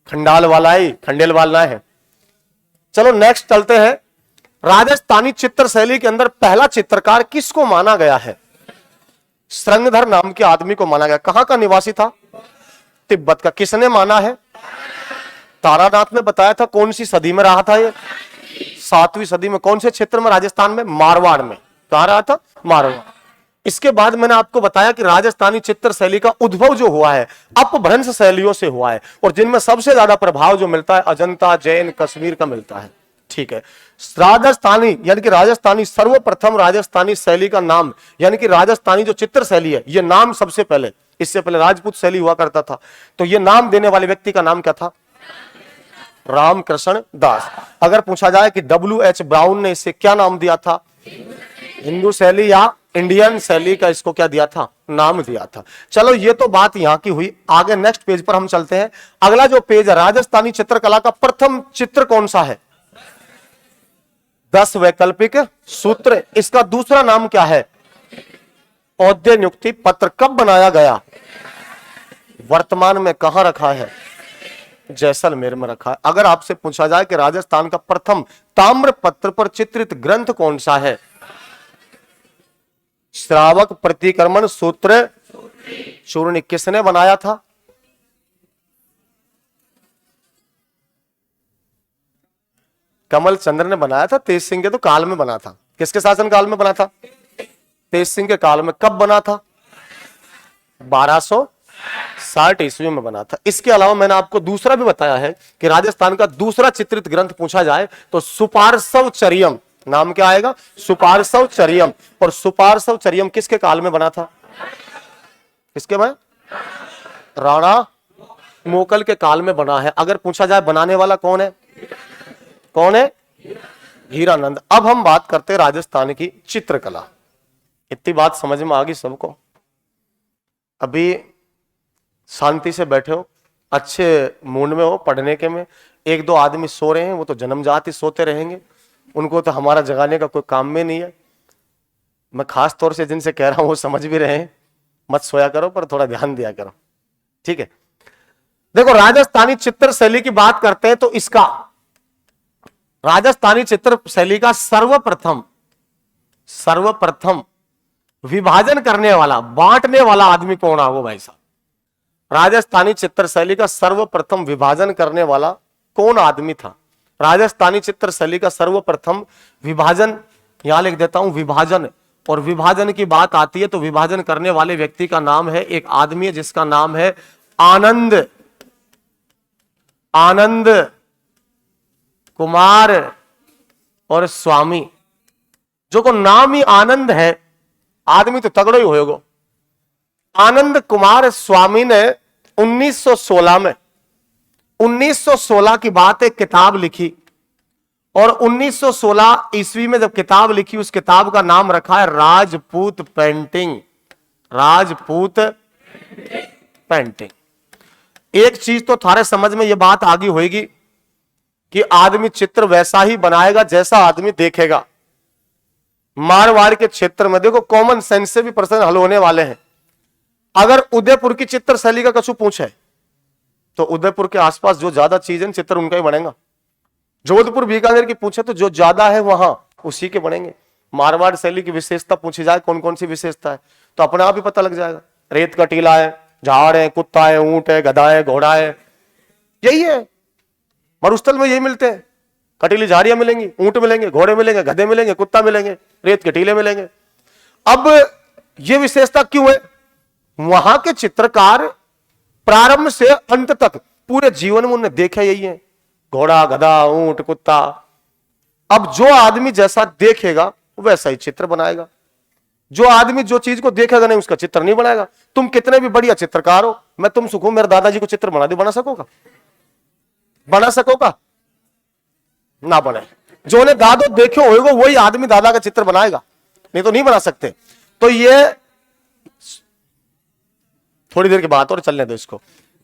खंडालवाला ही, खंडेलवाल ना है। चलो नेक्स्ट चलते हैं। राजस्थानी चित्र शैली के अंदर पहला चित्रकार किसको माना गया है? श्रृंगधर नाम के आदमी को माना गया। कहां का निवासी था? तिब्बत का। किसने माना है? तारानाथ ने बताया था। कौन सी सदी में रहा था ये? 7वीं सदी में। कौन से क्षेत्र में? राजस्थान में, मारवाड़ में। कहां रहा था? मारवाड़। इसके बाद मैंने आपको बताया कि राजस्थानी चित्र शैली का उद्भव जो हुआ है अपभ्रंश शैलियों से हुआ है, और जिनमें सबसे ज्यादा प्रभाव जो मिलता है अजंता, जैन, कश्मीर का मिलता है। ठीक है। राजस्थानी यानी कि राजस्थानी, सर्वप्रथम राजस्थानी शैली का नाम यानी कि राजस्थानी जो चित्र शैली है, यह नाम सबसे पहले, इससे पहले राजपूत शैली हुआ करता था, तो यह नाम देने वाले व्यक्ति का नाम क्या था? रामकृष्ण दास। अगर पूछा जाए कि W.H. ब्राउन ने इसे क्या नाम दिया था? हिंदू शैली या इंडियन शैली का इसको क्या दिया था? नाम दिया था। चलो ये तो बात यहां की हुई। आगे नेक्स्ट पेज पर हम चलते हैं। अगला जो पेज है, राजस्थानी चित्रकला का प्रथम चित्र कौन सा है? 10 वैकल्पिक सूत्र। इसका दूसरा नाम क्या है? औद्य नियुक्ति पत्र। कब बनाया गया? वर्तमान में कहां रखा है? जैसलमेर में रखा है। अगर आपसे पूछा जाए कि राजस्थान का प्रथम ताम्र पत्र पर चित्रित ग्रंथ कौन सा है? श्रावक प्रतिक्रमण सूत्र चूर्ण। किसने बनाया था? कमल चंद्र ने बनाया था। तेज सिंह के तो काल में बना था। किसके शासन काल में बना था? तेज सिंह के काल में। कब बना था? 1260 ईस्वी में बना था। इसके अलावा मैंने आपको दूसरा भी बताया है कि राजस्थान का दूसरा चित्रित ग्रंथ पूछा जाए तो सुपार्श्व चरियम। नाम क्या आएगा? सुपार्श्व चरियम। और सुपार्श्व चरियम किसके काल में बना था? किसके में? राणा मोकल के काल में बना है। अगर पूछा जाए बनाने वाला कौन है? कौन है? हीरानंद। अब हम बात करते हैं राजस्थान की चित्रकला। इतनी बात समझ में आ गई सबको? अभी शांति से बैठे हो, अच्छे मूड में हो पढ़ने के में। 1-2 आदमी सो रहे हैं, वो तो जन्मजात ही सोते रहेंगे, उनको तो हमारा जगाने का कोई काम में नहीं है। मैं खास तौर से जिनसे कह रहा हूं वो समझ भी रहे हैं, मत सोया करो पर थोड़ा ध्यान दिया करो। ठीक है। देखो राजस्थानी चित्र शैली की बात करते हैं तो इसका राजस्थानी चित्र शैली का सर्वप्रथम विभाजन करने वाला, बांटने वाला आदमी कौन है? वो भाई साहब, राजस्थानी चित्र शैली का सर्वप्रथम विभाजन करने वाला कौन आदमी था? राजस्थानी चित्र शैली का सर्वप्रथम विभाजन, यहां लिख देता हूं विभाजन, और विभाजन की बात आती है तो विभाजन करने वाले व्यक्ति का नाम है, एक आदमी है जिसका नाम है आनंद कुमार और स्वामी। जो को नाम ही आनंद है, आदमी तो तगड़ो ही होएगो। आनंद कुमार स्वामी ने 1916 की बात एक किताब लिखी, और 1916 ईस्वी में जब किताब लिखी उस किताब का नाम रखा है राजपूत पेंटिंग। राजपूत पेंटिंग। एक चीज तो थारे समझ में यह बात आ गई होगी कि आदमी चित्र वैसा ही बनाएगा जैसा आदमी देखेगा। मारवाड़ के क्षेत्र में देखो कॉमन सेंस से भी प्रश्न हल होने वाले हैं। अगर उदयपुर की चित्र शैली का कछु पूछे तो उदयपुर के आसपास जो ज्यादा चीज है चित्र उनका ही बनेगा। जोधपुर बीकानेर की पूछे तो जो ज्यादा है वहां उसी के बनेंगे। मारवाड़ शैली की विशेषता पूछी जाए कौन कौन सी विशेषता है तो अपने आप ही पता लग जाएगा। रेत का टीला है, झाड़ है, कुत्ता है, ऊंट है, गधा है, घोड़ा है, यही है। मरुस्थल में यही मिलते हैं। कटीली झाड़ियां मिलेंगी, ऊंट मिलेंगे, घोड़े मिलेंगे, गधे मिलेंगे, कुत्ता मिलेंगे, रेत के टीले मिलेंगे। अब यह विशेषता क्यों है? वहां के चित्रकार प्रारंभ से अंत तक पूरे जीवन में उन्होंने देखा यही है, घोड़ा, गधा, ऊंट, कुत्ता। अब जो आदमी जैसा देखेगा वैसा ही चित्र बनाएगा। जो आदमी जो चीज को देखेगा नहीं उसका चित्र नहीं बनाएगा। तुम कितने भी बढ़िया चित्रकार हो, मैं तुम सुखो मेरे दादाजी को चित्र बना दे, बना सकोगा? बना सकोगा? ना बने। जो ने दादो देखे होगा वही आदमी दादा का चित्र बनाएगा, नहीं तो नहीं बना सकते। तो ये थोड़ी देर की बात और चलने दो इसको।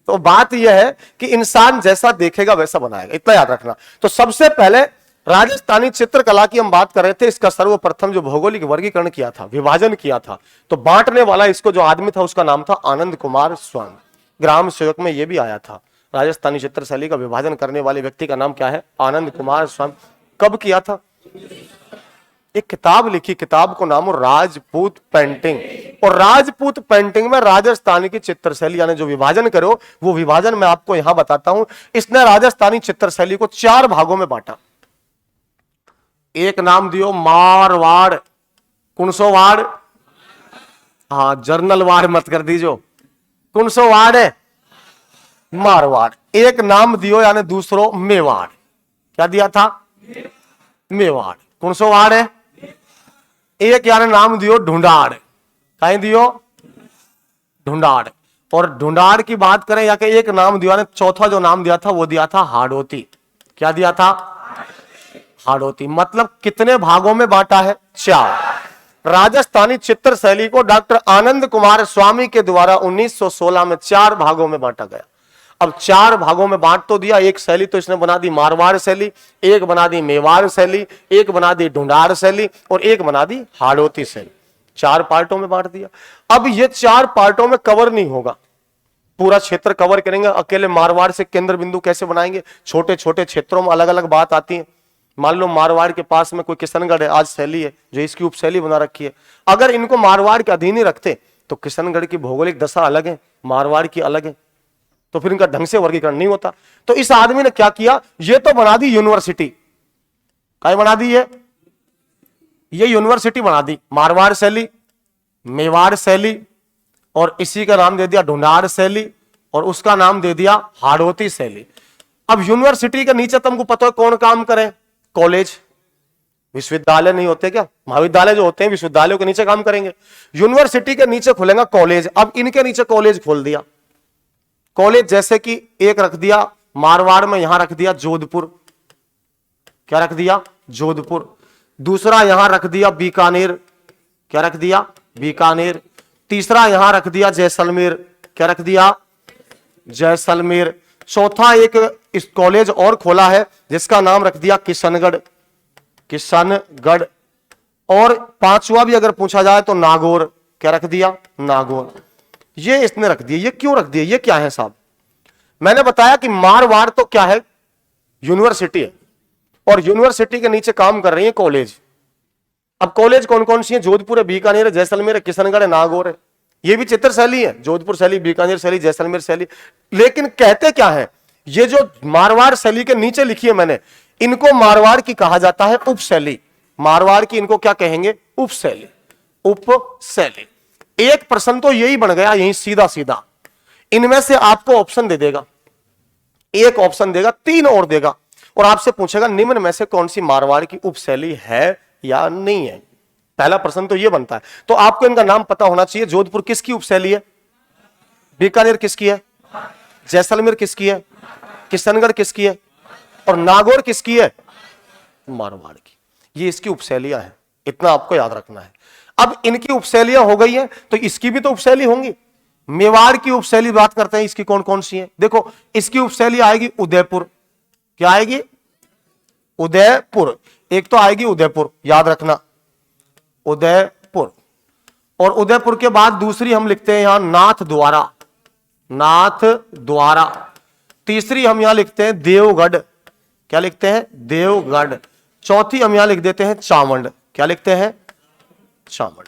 तो बात यह है कि इंसान जैसा देखेगा वैसा बनाएगा, इतना याद रखना। तो सबसे पहले राजस्थानी चित्रकला की हम बात कर रहे थे। इसका सर्वप्रथम जो भौगोलिक वर्गीकरण किया था, विभाजन किया था, तो बांटने वाला इसको जो आदमी था उसका नाम था आनंद कुमार स्वामी। ग्राम सेवक में यह भी आया था। राजस्थानी चित्रशैली का विभाजन करने वाले व्यक्ति का नाम क्या है? आनंद कुमार स्वामी। कब किया था? एक किताब लिखी, किताब को नाम हो राजपूत पेंटिंग। और राजपूत पेंटिंग में राजस्थानी की चित्रशैली यानी जो विभाजन करो, वो विभाजन मैं आपको यहां बताता हूं। इसने राजस्थानी चित्रशैली को 4 भागों में बांटा। एक नाम दियो मारवाड़, कुणसो वाड़, हाँ जर्नल वाड़ मत कर दीजो, कुणसो वाड़ है मारवाड़। एक नाम दियो यानी दूसरो मेवाड़। क्या दिया था? मेवाड़। कुणसो वाड़ है। एक यानी नाम दियो ढूंढाड़। कहीं दियो? ढूंढाड़। और ढूंढाड़ की बात करें या कि एक नाम दिया ने, चौथा जो नाम दिया था वो दिया था हाड़ोती। क्या दिया था? हाड़ोती। मतलब कितने भागों में बांटा है? 4। राजस्थानी चित्रशैली को डॉक्टर आनंद कुमार स्वामी के द्वारा 1916 में 4 भागों में बांटा गया। अब 4 भागों में बांट तो दिया, एक शैली तो इसने बना दी मारवाड़ शैली, एक बना दी मेवाड़ शैली, एक बना दी ढूंढाड़ शैली और एक बना दी हाड़ोती शैली। 4 पार्टों में बांट दिया। अब ये 4 पार्टों में कवर नहीं होगा, पूरा क्षेत्र कवर करेंगे अकेले मारवाड़ से केंद्र बिंदु कैसे बनाएंगे? छोटे छोटे क्षेत्रों में अलग अलग बात आती है। मान लो मारवाड़ के पास में कोई किशनगढ़ है, आज शैली है जो इसकी उपशैली बना रखी है। अगर इनको मारवाड़ के अधीन ही रखते तो किशनगढ़ की भौगोलिक दशा अलग है, मारवाड़ की अलग है, तो फिर इनका ढंग से वर्गीकरण नहीं होता। तो इस आदमी ने क्या किया? ये तो बना दी यूनिवर्सिटी। क्या बना दी? ये यूनिवर्सिटी बना दी, मारवाड़ शैली, मेवाड़ शैली, और इसी का नाम दे दिया ढूंढाड़ शैली, और उसका नाम दे दिया हाड़ोती शैली। अब यूनिवर्सिटी के नीचे तुमको पता है कौन काम करे? कॉलेज। विश्वविद्यालय नहीं होते क्या? महाविद्यालय जो होते हैं विश्वविद्यालयों के नीचे काम करेंगे। यूनिवर्सिटी के नीचे खुलेगा कॉलेज। अब इनके नीचे कॉलेज खोल दिया। कॉलेज जैसे कि एक रख दिया मारवाड़ में, यहां रख दिया जोधपुर। क्या रख दिया? जोधपुर। दूसरा यहां रख दिया बीकानेर। क्या रख दिया? बीकानेर। तीसरा यहां रख दिया जैसलमेर। क्या रख दिया? जैसलमेर। चौथा एक इस कॉलेज और खोला है जिसका नाम रख दिया किशनगढ़। किशनगढ़। और 5वां भी अगर पूछा जाए तो नागौर। क्या रख दिया? नागौर। ये इसने रख दिया। ये क्यों रख दिया? ये क्या है साहब? मैंने बताया कि मारवाड़ तो क्या है? यूनिवर्सिटी है, और यूनिवर्सिटी के नीचे काम कर रही है कॉलेज। अब कॉलेज कौन कौन सी है? जोधपुर है, बीकानेर है, जैसलमेर है, किशनगढ़ है, नागौर है। ये भी चित्र शैली है, जोधपुर शैली, बीकानेर शैली, जैसलमेर शैली। लेकिन कहते क्या है? ये जो मारवाड़ शैली के नीचे लिखी है मैंने, इनको मारवाड़ की कहा जाता है उपशैली। मारवाड़ की इनको क्या कहेंगे? उपशैली। उपशैली। एक प्रश्न तो यही बन गया, यही सीधा सीधा। इनमें से आपको ऑप्शन दे देगा, एक ऑप्शन देगा, 3 और देगा, और आपसे पूछेगा निम्न में से कौन सी मारवाड़ की उपशैली है या नहीं है। पहला प्रश्न तो यह बनता है। तो आपको इनका नाम पता होना चाहिए। जोधपुर किसकी उपशैली है? बीकानेर किसकी है? जैसलमेर किसकी है? किशनगढ़ किसकी है? और नागौर किसकी है? मारवाड़ की। ये इसकी उपशैलियां हैं, इतना आपको याद रखना है। अब इनकी उपशैलियां हो गई हैं तो इसकी भी तो उपशैली होंगी। मेवाड़ की उपशैली बात करते हैं, इसकी कौन कौन सी है? देखो, इसकी उपशैली आएगी उदयपुर। क्या आएगी? उदयपुर। एक तो आएगी उदयपुर, याद रखना, उदयपुर। और उदयपुर के बाद दूसरी हम लिखते हैं यहां नाथ द्वारा। नाथ द्वारा। तीसरी हम यहां लिखते हैं देवगढ़। क्या लिखते हैं? देवगढ़। चौथी हम यहां लिख देते हैं चावंड। क्या लिखते हैं? चावंड।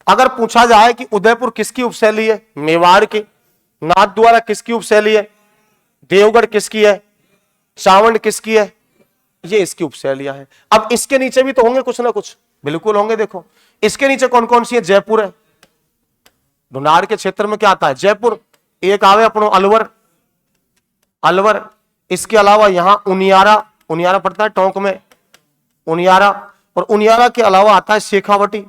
अगर पूछा जाए कि उदयपुर किसकी उपशैली है? मेवाड़ की। नाथ द्वारा किसकी उपशैली है? देवगढ़ किसकी है? चावंड किसकी है? ये इसकी उपशैलियां हैं। अब इसके नीचे भी तो होंगे कुछ ना कुछ, बिल्कुल होंगे। देखो इसके नीचे कौन कौन सी है? जयपुर है। ढूंढाड़ के क्षेत्र में क्या आता है? जयपुर। एक आवे अपनो अलवर। अलवर। इसके अलावा यहां उनियारा। उनियारा पड़ता है टोंक में, उनियारा। और उनियारा के अलावा आता है शेखावटी।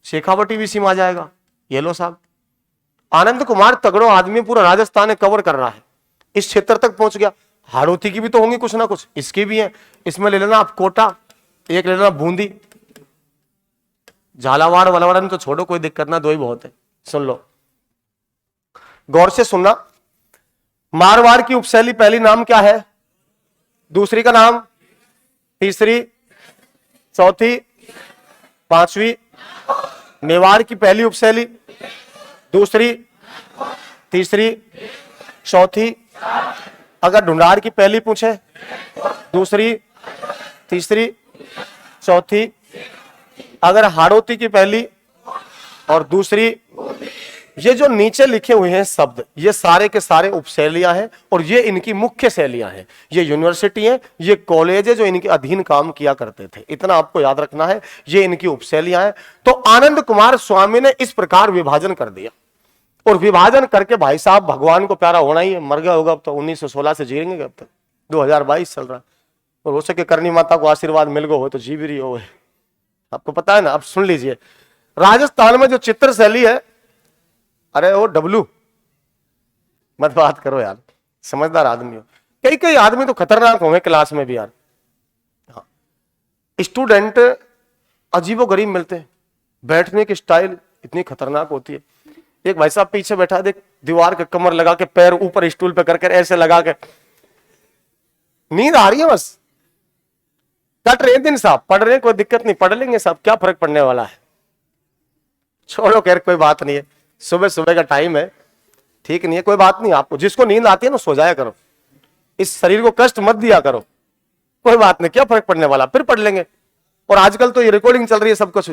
शेखावटी भी सीमा आ जाएगा। ये लो साहब, आनंद कुमार तगड़ो आदमी, पूरा राजस्थान कवर कर रहा है, इस क्षेत्र तक पहुंच गया। हाड़ोती की भी तो होंगी कुछ ना कुछ, इसकी भी है। इसमें ले लेना आप कोटा। एक ले लेना बूंदी, झालावाड़ वलवाड़न तो छोड़ो, कोई दिक्कत ना, दो ही बहुत है। सुन लो, गौर से सुनना। मारवाड़ की उपशैली पहली नाम क्या है, दूसरी का नाम, तीसरी, चौथी, पांचवी। मेवाड़ की पहली उपशैली, दूसरी, तीसरी, चौथी। अगर ढूंढार की पहली पूछे, दूसरी, तीसरी, चौथी। अगर हाड़ौती की पहली और दूसरी, ये जो नीचे लिखे हुए हैं शब्द, ये सारे के सारे उपशैलियां हैं और ये इनकी मुख्य शैलियां हैं। ये यूनिवर्सिटी है, ये कॉलेज है जो इनके अधीन काम किया करते थे, इतना आपको याद रखना है। ये इनकी उपशैलियां हैं। तो आनंद कुमार स्वामी ने इस प्रकार विभाजन कर दिया और विभाजन करके भाई साहब भगवान को प्यारा होना ही है। मर गया होगा अब तो, 1916 से जिएंगे अब तक, 2022 चल रहा है और हो सके करनी माता को आशीर्वाद मिल गो हो तो जी भी रही हो, आपको पता है ना। अब सुन लीजिए, राजस्थान में जो चित्र शैली है, अरे वो डब्लू मत बात करो यार, समझदार आदमी हो। कई कई आदमी तो खतरनाक होंगे क्लास में भी यार। हाँ, स्टूडेंट अजीबोगरीब मिलते हैं, बैठने की स्टाइल इतनी खतरनाक होती है। एक भाई साहब पीछे बैठा, देख दीवार के कमर लगा के, पैर ऊपर स्टूल पे करके ऐसे लगा के, नींद आ रही है बस, कट रहे दिन साहब, पढ़ रहे कोई दिक्कत नहीं, पढ़ लेंगे साहब, क्या फर्क पड़ने वाला है, छोड़ो खैर कोई बात नहीं है, सुबह सुबह का टाइम है, ठीक नहीं है, कोई बात नहीं। आपको जिसको नींद आती है ना सो जाया करो, इस शरीर को कष्ट मत दिया करो, कोई बात नहीं, क्या फर्क पड़ने वाला, फिर पढ़ लेंगे। और आजकल तो ये रिकॉर्डिंग चल रही है सब कुछ,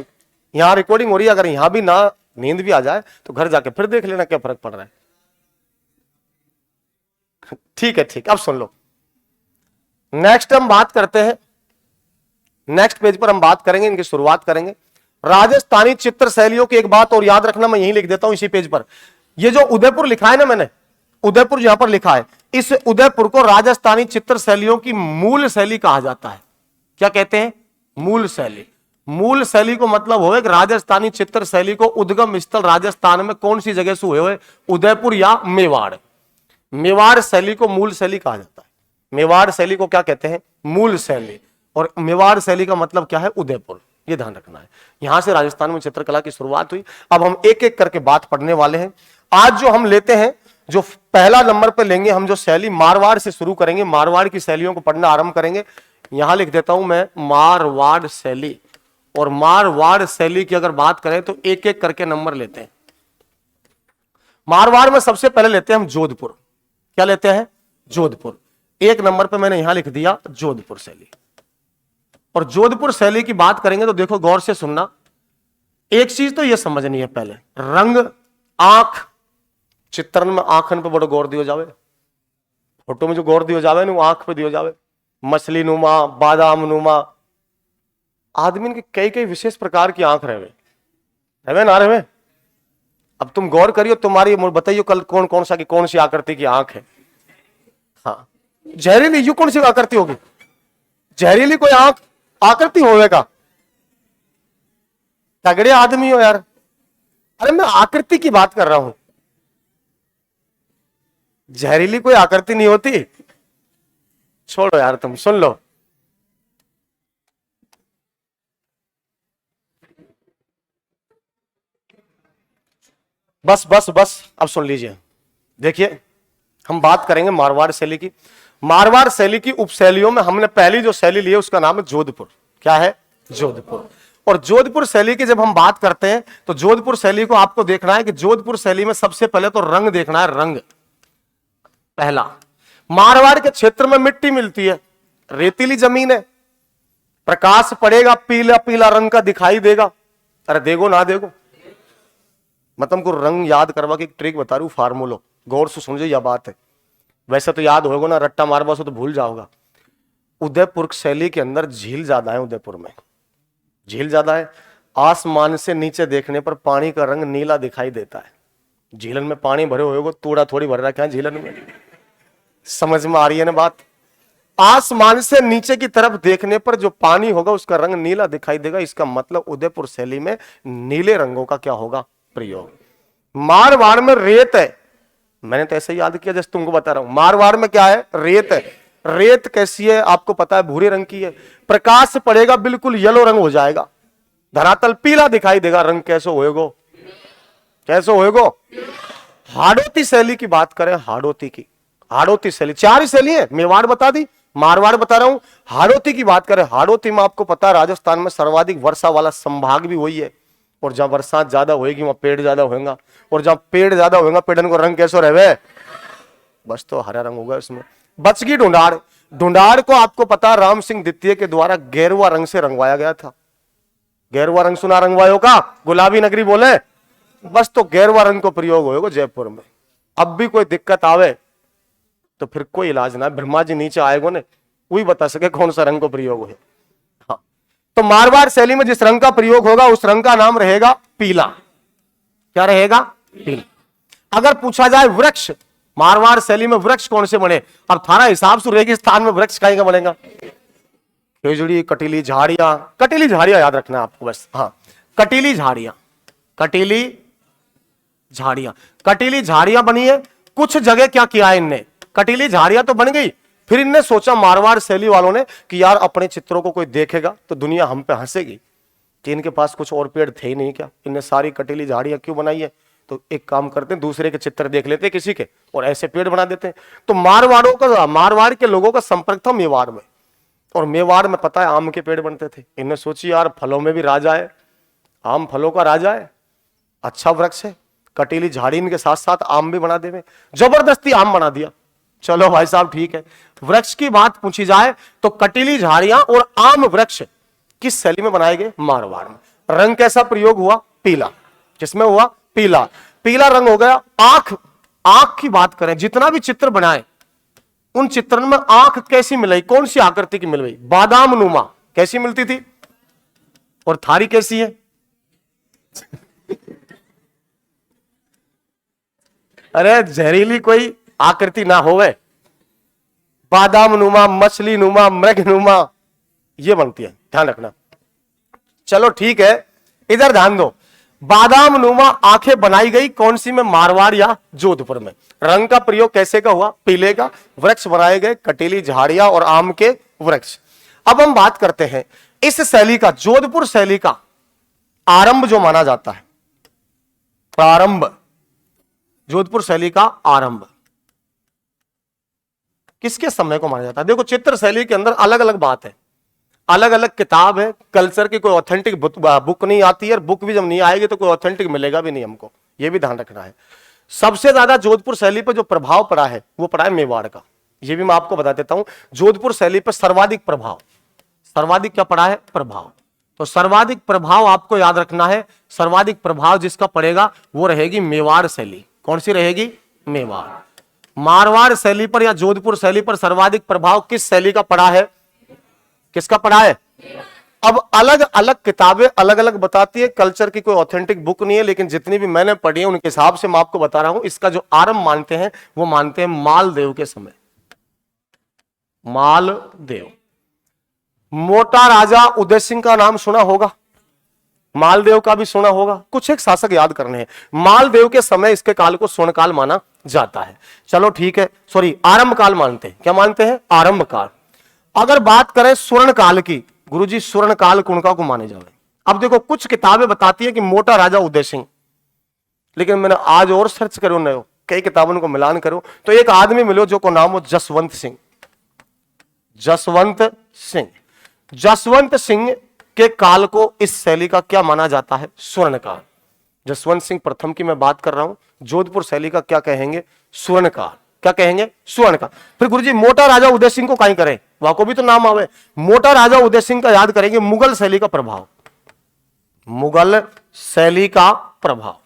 यहां रिकॉर्डिंग हो रही है, अगर यहां भी ना नींद भी आ जाए तो घर जाके फिर देख लेना क्या फर्क पड़ रहा है। ठीक है, ठीक, अब सुन लो। नेक्स्ट हम बात करते हैं, नेक्स्ट पेज पर हम बात करेंगे, इनकी शुरुआत करेंगे राजस्थानी चित्र शैलियों की। एक बात और याद रखना, मैं यही लिख देता हूं इसी पेज पर, ये जो उदयपुर लिखा है ना मैंने, उदयपुर यहां पर लिखा है, इस उदयपुर को राजस्थानी चित्र शैलियों की मूल शैली कहा जाता है। क्या कहते हैं, मूल शैली। मूल शैली को मतलब हो राजस्थानी चित्र शैली को उद्गम स्थल राजस्थान में कौन सी जगह से हुए, उदयपुर या मेवाड़। मेवाड़ शैली को मूल शैली कहा जाता है। मेवाड़ शैली को क्या कहते हैं, मूल शैली। और मेवाड़ शैली का मतलब क्या है, उदयपुर, ये ध्यान रखना है। यहां से राजस्थान में चित्रकला की शुरुआत हुई। अब हम एक एक करके बात पढ़ने वाले हैं। आज जो हम लेते हैं, जो पहला नंबर पे लेंगे हम, जो शैली मारवाड़ से शुरू करेंगे, मारवाड़ की शैलियों को पढ़ना आरंभ करेंगे। यहां लिख देता हूं मैं मारवाड़ शैली। और मारवाड़ शैली की अगर बात करें तो एक एक करके नंबर लेते हैं। मारवाड़ में सबसे पहले लेते हैं हम जोधपुर। क्या लेते हैं, जोधपुर। एक नंबर पे मैंने यहां लिख दिया जोधपुर शैली। और जोधपुर शैली की बात करेंगे तो देखो गौर से सुनना, एक चीज तो यह समझनी है पहले, रंग, आंख, चित्रण में आंखन पे बड़ो गौर दियो जावे, फोटो में जो गौर दियो जावे ना वो आंख पे दियो जावे, मछली नुमा, बादाम नुमा। आदमी की कई कई विशेष प्रकार की आंख रहे ना रहे। अब तुम गौर करियो, तुम्हारी बताइयो कल कौन कौन सा की कौन सी आकृति की आंख है। हाँ, जहरीली यू कौन सी आकृति होगी, जहरीली कोई आंख आकृति होगा, तगड़े आदमी हो यार। अरे मैं आकृति की बात कर रहा हूं, जहरीली कोई आकृति नहीं होती। छोड़ो यार, तुम सुन लो। बस बस बस, अब सुन लीजिए। देखिए, हम बात करेंगे मारवाड़ शैली की। मारवाड़ शैली की उपशैलियों में हमने पहली जो शैली ली है उसका नाम है जोधपुर। क्या है, जोधपुर। और जोधपुर शैली की जब हम बात करते हैं तो जोधपुर शैली को आपको देखना है कि जोधपुर शैली में सबसे पहले तो रंग देखना है। रंग पहला, मारवाड़ के क्षेत्र में मिट्टी मिलती है, रेतीली जमीन है, प्रकाश पड़ेगा पीला पीला रंग का दिखाई देगा। अरे देखो ना देखो, मैं तुमको रंग याद करवा के एक ट्रिक बता रहा हूं, फार्मूलो, गौर से समझो यह बात है। वैसे तो याद होगा ना, रट्टा मारवा से तो भूल जाओगा। उदयपुर शैली के अंदर झील ज्यादा है, उदयपुर में झील ज्यादा है। आसमान से नीचे देखने पर पानी का रंग नीला दिखाई देता है। झीलन में पानी भरे हुए को तोड़ा थोड़ी भर रखा है झीलन में, समझ में आ रही है ना बात। आसमान से नीचे की तरफ देखने पर जो पानी होगा उसका रंग नीला दिखाई देगा। इसका मतलब उदयपुर शैली में नीले रंगों का क्या होगा, प्रयोग। मारवाड़ में रेत है, मैंने तो ऐसे याद किया जैसे तुमको बता रहा हूं। मारवाड़ में क्या है, रेत है। रेत कैसी है आपको पता है, भूरे रंग की है। प्रकाश से पड़ेगा बिल्कुल येलो रंग हो जाएगा, धरातल पीला दिखाई देगा। रंग कैसे होएगो, कैसे होएगो। हाड़ौती शैली की बात करें, हाड़ौती की, हाड़ौती शैली, 4 ही शैली है, मेवाड़ बता दी, मारवाड़ बता रहा हूं। हाड़ौती की बात करें, हाड़ौती में आपको पता है राजस्थान में सर्वाधिक वर्षा वाला संभाग भी वही है, और जहां बरसात ज्यादा होगी वहां पेड़ ज्यादा होगा, और जहां पेड़ ज्यादा होगा पेड़न को रंग कैसे रहे, बस तो हरा रंग होगा इसमें। बचगी ढूंढाड़, ढूंढाड़ को आपको पता राम सिंह द्वितीय के द्वारा गेरुआ रंग से रंगवाया गया था। गेरुआ रंग सुना रंगवायो का, गुलाबी नगरी बोले, बस तो गेरुआ रंग को प्रयोग होगा जयपुर में। अब भी कोई दिक्कत आवे तो फिर कोई इलाज ना, ब्रह्मा जी नीचे आएगो ने वही बता सके कौन सा रंग को प्रयोग है। हाँ, तो मारवाड़ शैली में जिस रंग का प्रयोग होगा उस रंग का नाम रहेगा पीला। क्या रहेगा, पीला। अगर पूछा जाए वृक्ष, मारवाड़ शैली में वृक्ष कौन से बने, अब थारा हिसाब से रेगिस्तान में वृक्ष कहीं का बनेगा, खेजड़ी, कटीली झाड़ियां, कटीली झाड़ियां याद रखना आपको बस। हाँ, कटीली झाड़ियां, कटीली झाड़ियां, कटीली झाड़ियां बनी है। कुछ जगह क्या किया है इनने, कटीली झाड़ियां तो बन गई, फिर इनने सोचा मारवाड़ शैली वालों ने कि यार अपने चित्रों को कोई देखेगा तो दुनिया हम पे हंसेगी, कि इनके पास कुछ और पेड़ थे ही नहीं क्या, इनने सारी कटीली झाड़ियां क्यों बनाई है, तो एक काम करते हैं दूसरे के चित्र देख लेते हैं किसी के और ऐसे पेड़ बना देते हैं। तो मारवाड़ों का, मारवाड़ के लोगों का संपर्क था मेवाड़ में, और मेवाड़ में पता है आम के पेड़ बनते थे। इनने सोची यार फलों में भी राजा है, आम फलों का राजा है, अच्छा वृक्ष है, कटीली झाड़ी इनके साथ साथ आम भी बना देवे, जबरदस्ती आम बना दिया। चलो भाई साहब ठीक है। वृक्ष की बात पूछी जाए तो कटीली झाड़ियां और आम वृक्ष किस शैली में बनाए गए, मारवाड़ में। रंग कैसा प्रयोग हुआ, पीला, किसमें हुआ, पीला, पीला रंग हो गया। आंख, आंख की बात करें, जितना भी चित्र बनाए उन चित्रों में आंख कैसी मिलाई, कौन सी आकृति की मिल गई, बादाम नुमा कैसी मिलती थी, और थारी कैसी है अरे जहरीली कोई आकृति ना होवे, बादाम नुमा, मछली नुमा, मृग नुमा, ये बनती है, ध्यान रखना। चलो ठीक है, इधर ध्यान दो, बादाम नुमा आंखें बनाई गई कौन सी में, मारवाड़ या जोधपुर में। रंग का प्रयोग कैसे का हुआ, पीले का। वृक्ष बनाए गए कटीली झाड़ियां और आम के वृक्ष। अब हम बात करते हैं इस शैली का, जोधपुर शैली का आरंभ जो माना जाता है, प्रारंभ, जोधपुर शैली का आरंभ किसके समय को माना जाता है। देखो चित्र शैली के अंदर अलग अलग बात है, अलग अलग किताब है, कल्चर की कोई ऑथेंटिक बुक नहीं आती है, बुक भी जब नहीं आएगी तो कोई ऑथेंटिक मिलेगा भी नहीं हमको, ये भी ध्यान रखना है। सबसे ज्यादा जोधपुर शैली पर जो प्रभाव पड़ा है वो पड़ा है मेवाड़ का, ये भी मैं आपको बता देता हूं। जोधपुर शैली पर सर्वाधिक प्रभाव, सर्वाधिक क्या पड़ा है, प्रभाव। तो सर्वाधिक प्रभाव आपको याद रखना है, सर्वाधिक प्रभाव जिसका पड़ेगा वो रहेगी मेवाड़ शैली। कौन सी रहेगी, मेवाड़। मारवाड़ शैली पर या जोधपुर शैली पर सर्वाधिक प्रभाव किस शैली का पड़ा है, किसका पड़ा है। अब अलग अलग किताबें अलग अलग बताती है, कल्चर की कोई ऑथेंटिक बुक नहीं है, लेकिन जितनी भी मैंने पढ़ी है उनके हिसाब से मैं आपको बता रहा हूं। इसका जो आरंभ मानते हैं वो मानते हैं मालदेव के समय, मालदेव। मोटा राजा उदय सिंह का नाम सुना होगा, मालदेव का भी सुना होगा, कुछ एक शासक याद करने हैं। मालदेव के समय इसके काल को स्वर्ण काल माना जाता है। चलो ठीक है, सॉरी आरंभ काल मानते हैं, क्या मानते हैं, आरंभ काल। अगर बात करें स्वर्ण काल की, गुरुजी स्वर्ण काल कुणका को माने जावे। अब देखो कुछ किताबें बताती है कि मोटा राजा उदय सिंह, लेकिन मैंने आज और सर्च करो नयो, कई किताबों को मिलान करो तो एक आदमी मिलो जो को नाम हो जसवंत सिंह। जसवंत सिंह, जसवंत सिंह के काल को इस शैली का क्या माना जाता है, स्वर्ण काल। जसवंत सिंह प्रथम की मैं बात कर रहा हूं, जोधपुर शैली का क्या कहेंगे, स्वर्ण काल। क्या कहेंगे, स्वर्ण काल। फिर गुरुजी मोटा राजा उदय सिंह को कहीं करें, वहां को भी तो नाम आवे, मोटा राजा उदय सिंह का याद करेंगे, मुगल शैली का प्रभाव, मुगल शैली का प्रभाव,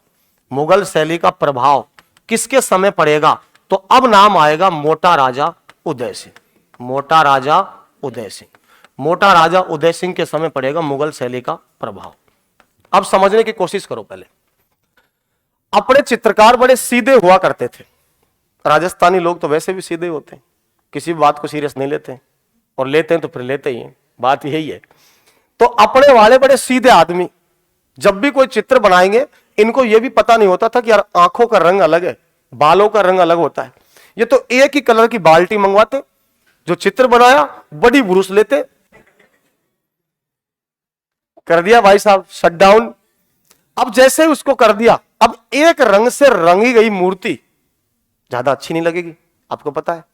मुगल शैली का प्रभाव किसके समय पड़ेगा, तो अब नाम आएगा मोटा राजा उदय सिंह, मोटा राजा उदय सिंह। मोटा राजा उदय सिंह के समय पड़ेगा मुगल शैली का प्रभाव। अब समझने की कोशिश करो, पहले अपने चित्रकार बड़े सीधे हुआ करते थे, राजस्थानी लोग तो वैसे भी सीधे होते हैं, किसी भी बात को सीरियस नहीं लेते हैं, और लेते हैं तो फिर लेते ही हैं, बात यही है। तो अपने वाले बड़े सीधे आदमी जब भी कोई चित्र बनाएंगे, इनको यह भी पता नहीं होता था कि यार आंखों का रंग अलग है, बालों का रंग अलग होता है। ये तो एक ही कलर की बाल्टी मंगवाते, जो चित्र बनाया बड़ी ब्रूस लेते, कर दिया भाई साहब शट डाउन। अब जैसे ही उसको कर दिया, अब एक रंग से रंगी गई मूर्ति ज्यादा अच्छी नहीं लगेगी, आपको पता है।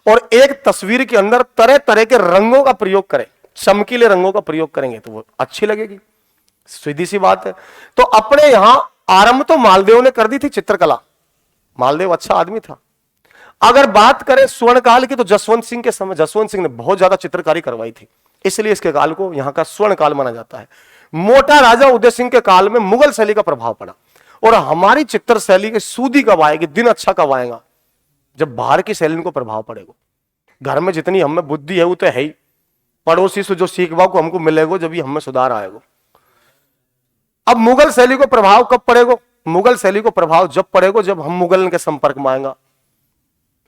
और एक तस्वीर के अंदर तरह तरह के रंगों का प्रयोग करें, चमकीले रंगों का प्रयोग करेंगे तो वो अच्छी लगेगी, सीधी सी बात है। तो अपने यहां आरंभ तो मालदेव ने कर दी थी चित्रकला, मालदेव अच्छा आदमी था। अगर बात करें स्वर्णकाल की तो जसवंत सिंह के समय जसवंत सिंह ने बहुत ज्यादा चित्रकारी करवाई थी, इसलिए इसके काल को यहां का स्वर्ण काल माना जाता है। मोटा राजा उदय सिंह के काल में मुगल शैली का प्रभाव पड़ा। और हमारी चित्र शैली की सूदी कब आएगी, दिन अच्छा कब आएगा, जब बाहर की शैली को प्रभाव पड़ेगा। घर में जितनी हमें बुद्धि है वो तो है ही, पड़ोसी से जो सीखवा को हमको मिलेगा जब भी हमें सुधार आएगा। अब मुगल शैली को प्रभाव कब पड़ेगा, मुगल शैली को प्रभाव जब पड़ेगा जब हम मुगल के संपर्क में आएगा।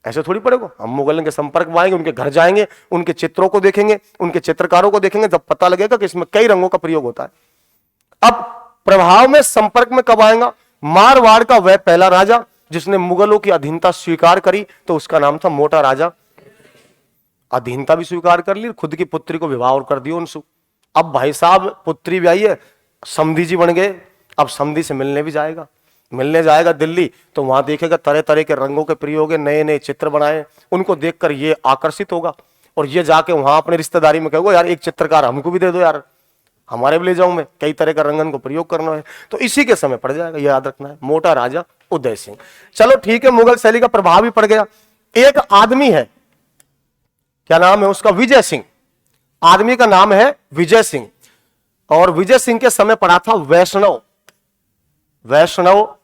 ऐसे थोड़ी पड़ेगा, हम मुगल के संपर्क में आएंगे, उनके घर जाएंगे, उनके चित्रों को देखेंगे, उनके चित्रकारों को देखेंगे, जब पता लगेगा कि इसमें कई रंगों का प्रयोग होता है। अब प्रभाव में संपर्क में कब आएगा, मारवाड़ का वह पहला राजा जिसने मुगलों की अधीनता स्वीकार करी, तो उसका नाम था मोटा राजा। अधीनता भी स्वीकार कर ली, खुद की पुत्री को विवाह और कर दिया उनसे। अब भाई साहब पुत्री भी आई है, समधी जी बन गए। अब समधी से मिलने भी जाएगा, मिलने जाएगा दिल्ली, तो वहां देखेगा तरह तरह के रंगों के प्रयोग है, नए नए चित्र बनाए, उनको देखकर ये आकर्षित होगा और ये जाके वहां अपने रिश्तेदारी में कहेगा यार एक चित्रकार हमको भी दे दो यार, हमारे भी ले जाऊं मैं, कई तरह का रंगन को प्रयोग करना है। तो इसी के समय पड़ जाएगा, याद रखना है, मोटा राजा उदय सिंह। चलो ठीक है, मुगल शैली का प्रभाव भी पड़ गया। एक आदमी है, क्या नाम है उसका, विजय सिंह। आदमी का नाम है विजय सिंह, और विजय सिंह के समय पड़ा था वैष्णव वैष्णव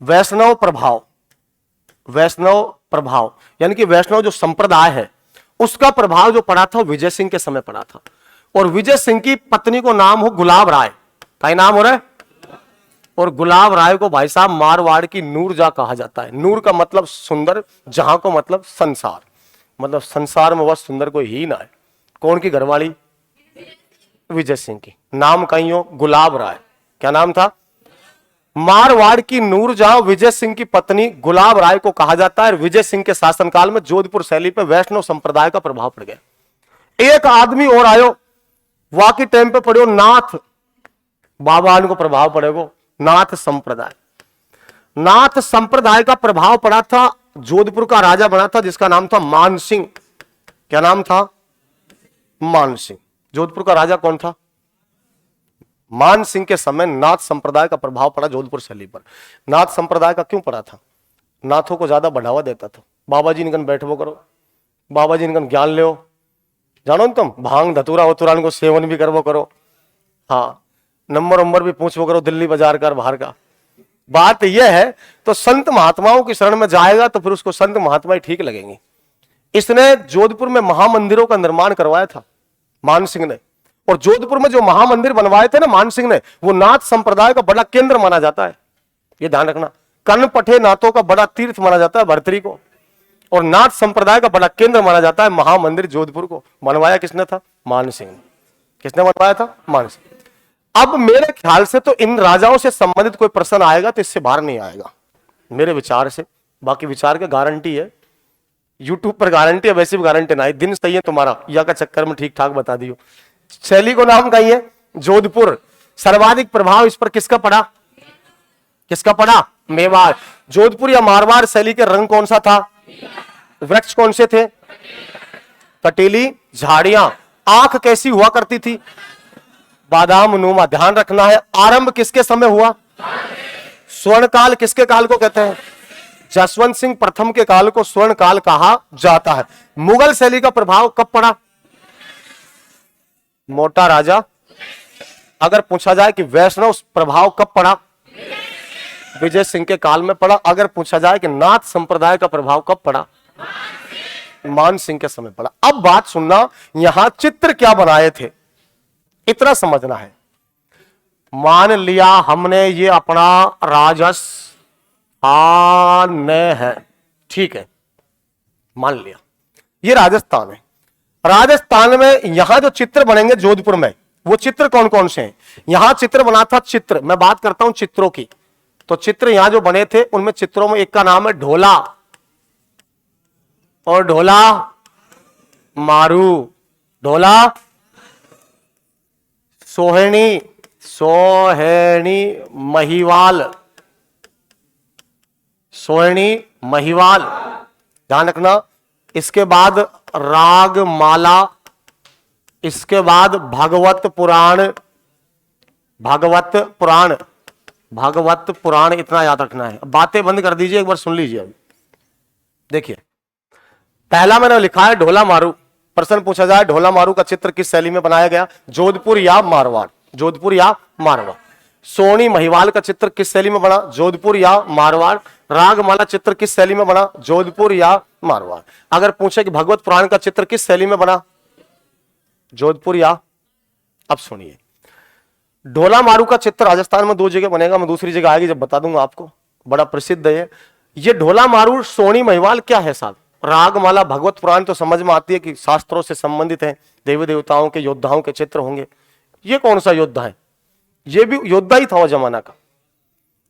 वैष्णव प्रभाव। वैष्णव प्रभाव यानी कि वैष्णव जो संप्रदाय है उसका प्रभाव जो पड़ा था विजय सिंह के समय पड़ा था। और विजय सिंह की पत्नी को नाम हो गुलाब राय, का नाम हो रहा है, और गुलाब राय को भाई साहब मारवाड़ की नूर जहां कहा जाता है। नूर का मतलब सुंदर, जहां को मतलब संसार, मतलब संसार में वह सुंदर कोई ही ना है। कौन की घरवाली, विजय सिंह की। नाम कहीं हो गुलाब राय, क्या नाम था, मारवाड़ की नूर जहां विजय सिंह की पत्नी गुलाब राय को कहा जाता है। विजय सिंह के शासनकाल में जोधपुर शैली पे वैष्णव संप्रदाय का प्रभाव पड़ गया। एक आदमी और आयो, वाकी टाइम पे पढ़ो नाथ बाबा को प्रभाव पड़ेगा, नाथ संप्रदाय। नाथ संप्रदाय का प्रभाव पड़ा था, जोधपुर का राजा बना था जिसका नाम था मान सिंह। क्या नाम था, मान सिंह। जोधपुर का राजा कौन था, मान सिंह के समय नाथ संप्रदाय का प्रभाव पड़ा जोधपुर शैली पर। नाथ संप्रदाय का क्यों पड़ा था, नाथों को ज्यादा बढ़ावा देता था। बाबा जी निकन बैठो करो, बाबा जी निकन ज्ञान लो, जानो तुम भांग धतूरा वतूरा को सेवन भी करवो करो, हाँ नंबर वंबर भी पूछो करो दिल्ली बाजार का बाहर का। बात यह है तो संत महात्माओं की शरण में जाएगा तो फिर उसको संत महात्मा ही ठीक लगेंगे। इसने जोधपुर में महामंदिरों का निर्माण करवाया था मान सिंह ने, और जोधपुर में जो महामंदिर बनवाए थे ना मान सिंह ने, वो नाथ संप्रदाय का बड़ा केंद्र माना जाता है। ये ध्यान रखना, कन्न पठे नाथों का बड़ा तीर्थ माना जाता है भर्तरी को, और नाथ संप्रदाय का बड़ा केंद्र माना जाता है महामंदिर जोधपुर को। बनवाया किसने था, मान सिंह। किसने बनवाया था, मान सिंह। अब मेरे ख्याल से तो इन राजाओं से संबंधित कोई प्रश्न आएगा तो इससे बाहर नहीं आएगा मेरे विचार से। बाकी विचार की गारंटी है, यूट्यूब पर गारंटी है, वैसे भी गारंटी ना है। दिन सही है तुम्हारा, या का चक्कर में ठीक ठाक बता दियो। शैली को नाम कही है जोधपुर। सर्वाधिक प्रभाव इस पर किसका पड़ा, किसका पड़ा, मेवाड़। जोधपुर या मारवाड़ शैली के रंग कौन सा था, वृक्ष कौन से थे, कटीली झाड़ियां। आंख कैसी हुआ करती थी, बादाम नुमा। ध्यान रखना है, आरंभ किसके समय हुआ, स्वर्ण काल किसके काल को कहते हैं, जसवंत सिंह प्रथम के काल को स्वर्ण काल कहा जाता है। मुगल शैली का प्रभाव कब पड़ा, मोटा राजा। अगर पूछा जाए कि वैष्णव प्रभाव कब पड़ा, विजय सिंह के काल में पड़ा। अगर पूछा जाए कि नाथ संप्रदाय का प्रभाव कब पड़ा, मान सिंह के समय पड़ा। अब बात सुनना, यहां चित्र क्या बनाए थे इतना समझना है। मान लिया हमने ये अपना राजस्थान है, ठीक है, मान लिया ये राजस्थान है। राजस्थान में यहां जो चित्र बनेंगे जोधपुर में, वो चित्र कौन कौन से हैं। यहां चित्र बना था, चित्र मैं बात करता हूं चित्रों की, तो चित्र यहां जो बने थे उनमें चित्रों में एक का नाम है ढोला, और ढोला मारू, ढोला सोहिणी, सोहिणी महिवाल, सोहिणी महिवाल, ध्यान रखना। इसके बाद राग माला, इसके बाद भागवत पुराण, भागवत पुराण, भागवत पुराण, इतना याद रखना है। बातें बंद कर दीजिए, एक बार सुन लीजिए। अभी देखिए, पहला मैंने लिखा है ढोला मारू। प्रश्न पूछा जाए ढोला मारू का चित्र किस शैली में बनाया गया, जोधपुर या मारवाड़, जोधपुर या मारवाड़। सोनी महिवाल का चित्र किस शैली में बना, जोधपुर या मारवाड़। रागमाला चित्र किस शैली में बना, जोधपुर या मारवाड़। अगर पूछे कि भगवत पुराण का चित्र किस शैली में बना, जोधपुर या, अब सुनिए, ढोला मारू का चित्र राजस्थान में 2 जगह बनेगा, मैं दूसरी जगह आएगी जब बता दूंगा आपको, बड़ा प्रसिद्ध है ये ढोला मारू। सोनी महिवाल क्या है साहब, रागमाला भगवत पुराण तो समझ में आती है कि शास्त्रों से संबंधित है, देवी देवताओं के योद्धाओं के चित्र होंगे। ये कौन सा योद्धा है, ये भी योद्धा ही था वो जमाना का।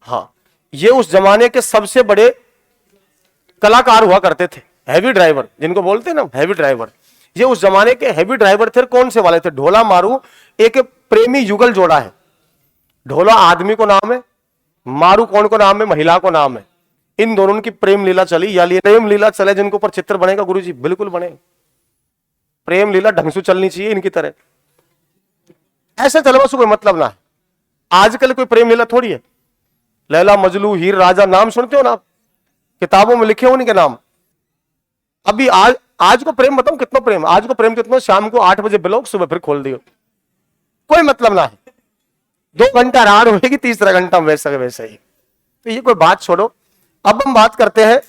हाँ, ये उस जमाने के सबसे बड़े कलाकार हुआ करते थे, हैवी ड्राइवर जिनको बोलते हैं ना, हैवी ड्राइवर। ये उस जमाने के हैवी ड्राइवर थे। कौन से वाले थे, ढोला मारू एक प्रेमी युगल जोड़ा है। ढोला आदमी को नाम है, मारू कौन को नाम है, महिला को नाम है। इन दोनों की प्रेम लीला चली, या प्रेम लीला चले जिनके ऊपर चित्र बनेगा गुरुजी, बिल्कुल बने। प्रेम लीला ढंग से चलनी चाहिए इनकी तरह, ऐसे चलवा से कोई मतलब ना है। आजकल कोई प्रेम लीला थोड़ी है, लैला मजनू हीर राजा नाम सुनते हो ना, किताबों में लिखे हो उनके नाम। अभी आज को प्रेम बताऊं कितना प्रेम, आज को प्रेम कितना, शाम को 8 बजे ब्लॉग, सुबह फिर खोल दियो, कोई मतलब ना है। 2 घंटा रात होगी, तीसरा घंटा वैसे वैसे ही। तो ये कोई बात छोड़ो। अब हम बात करते हैं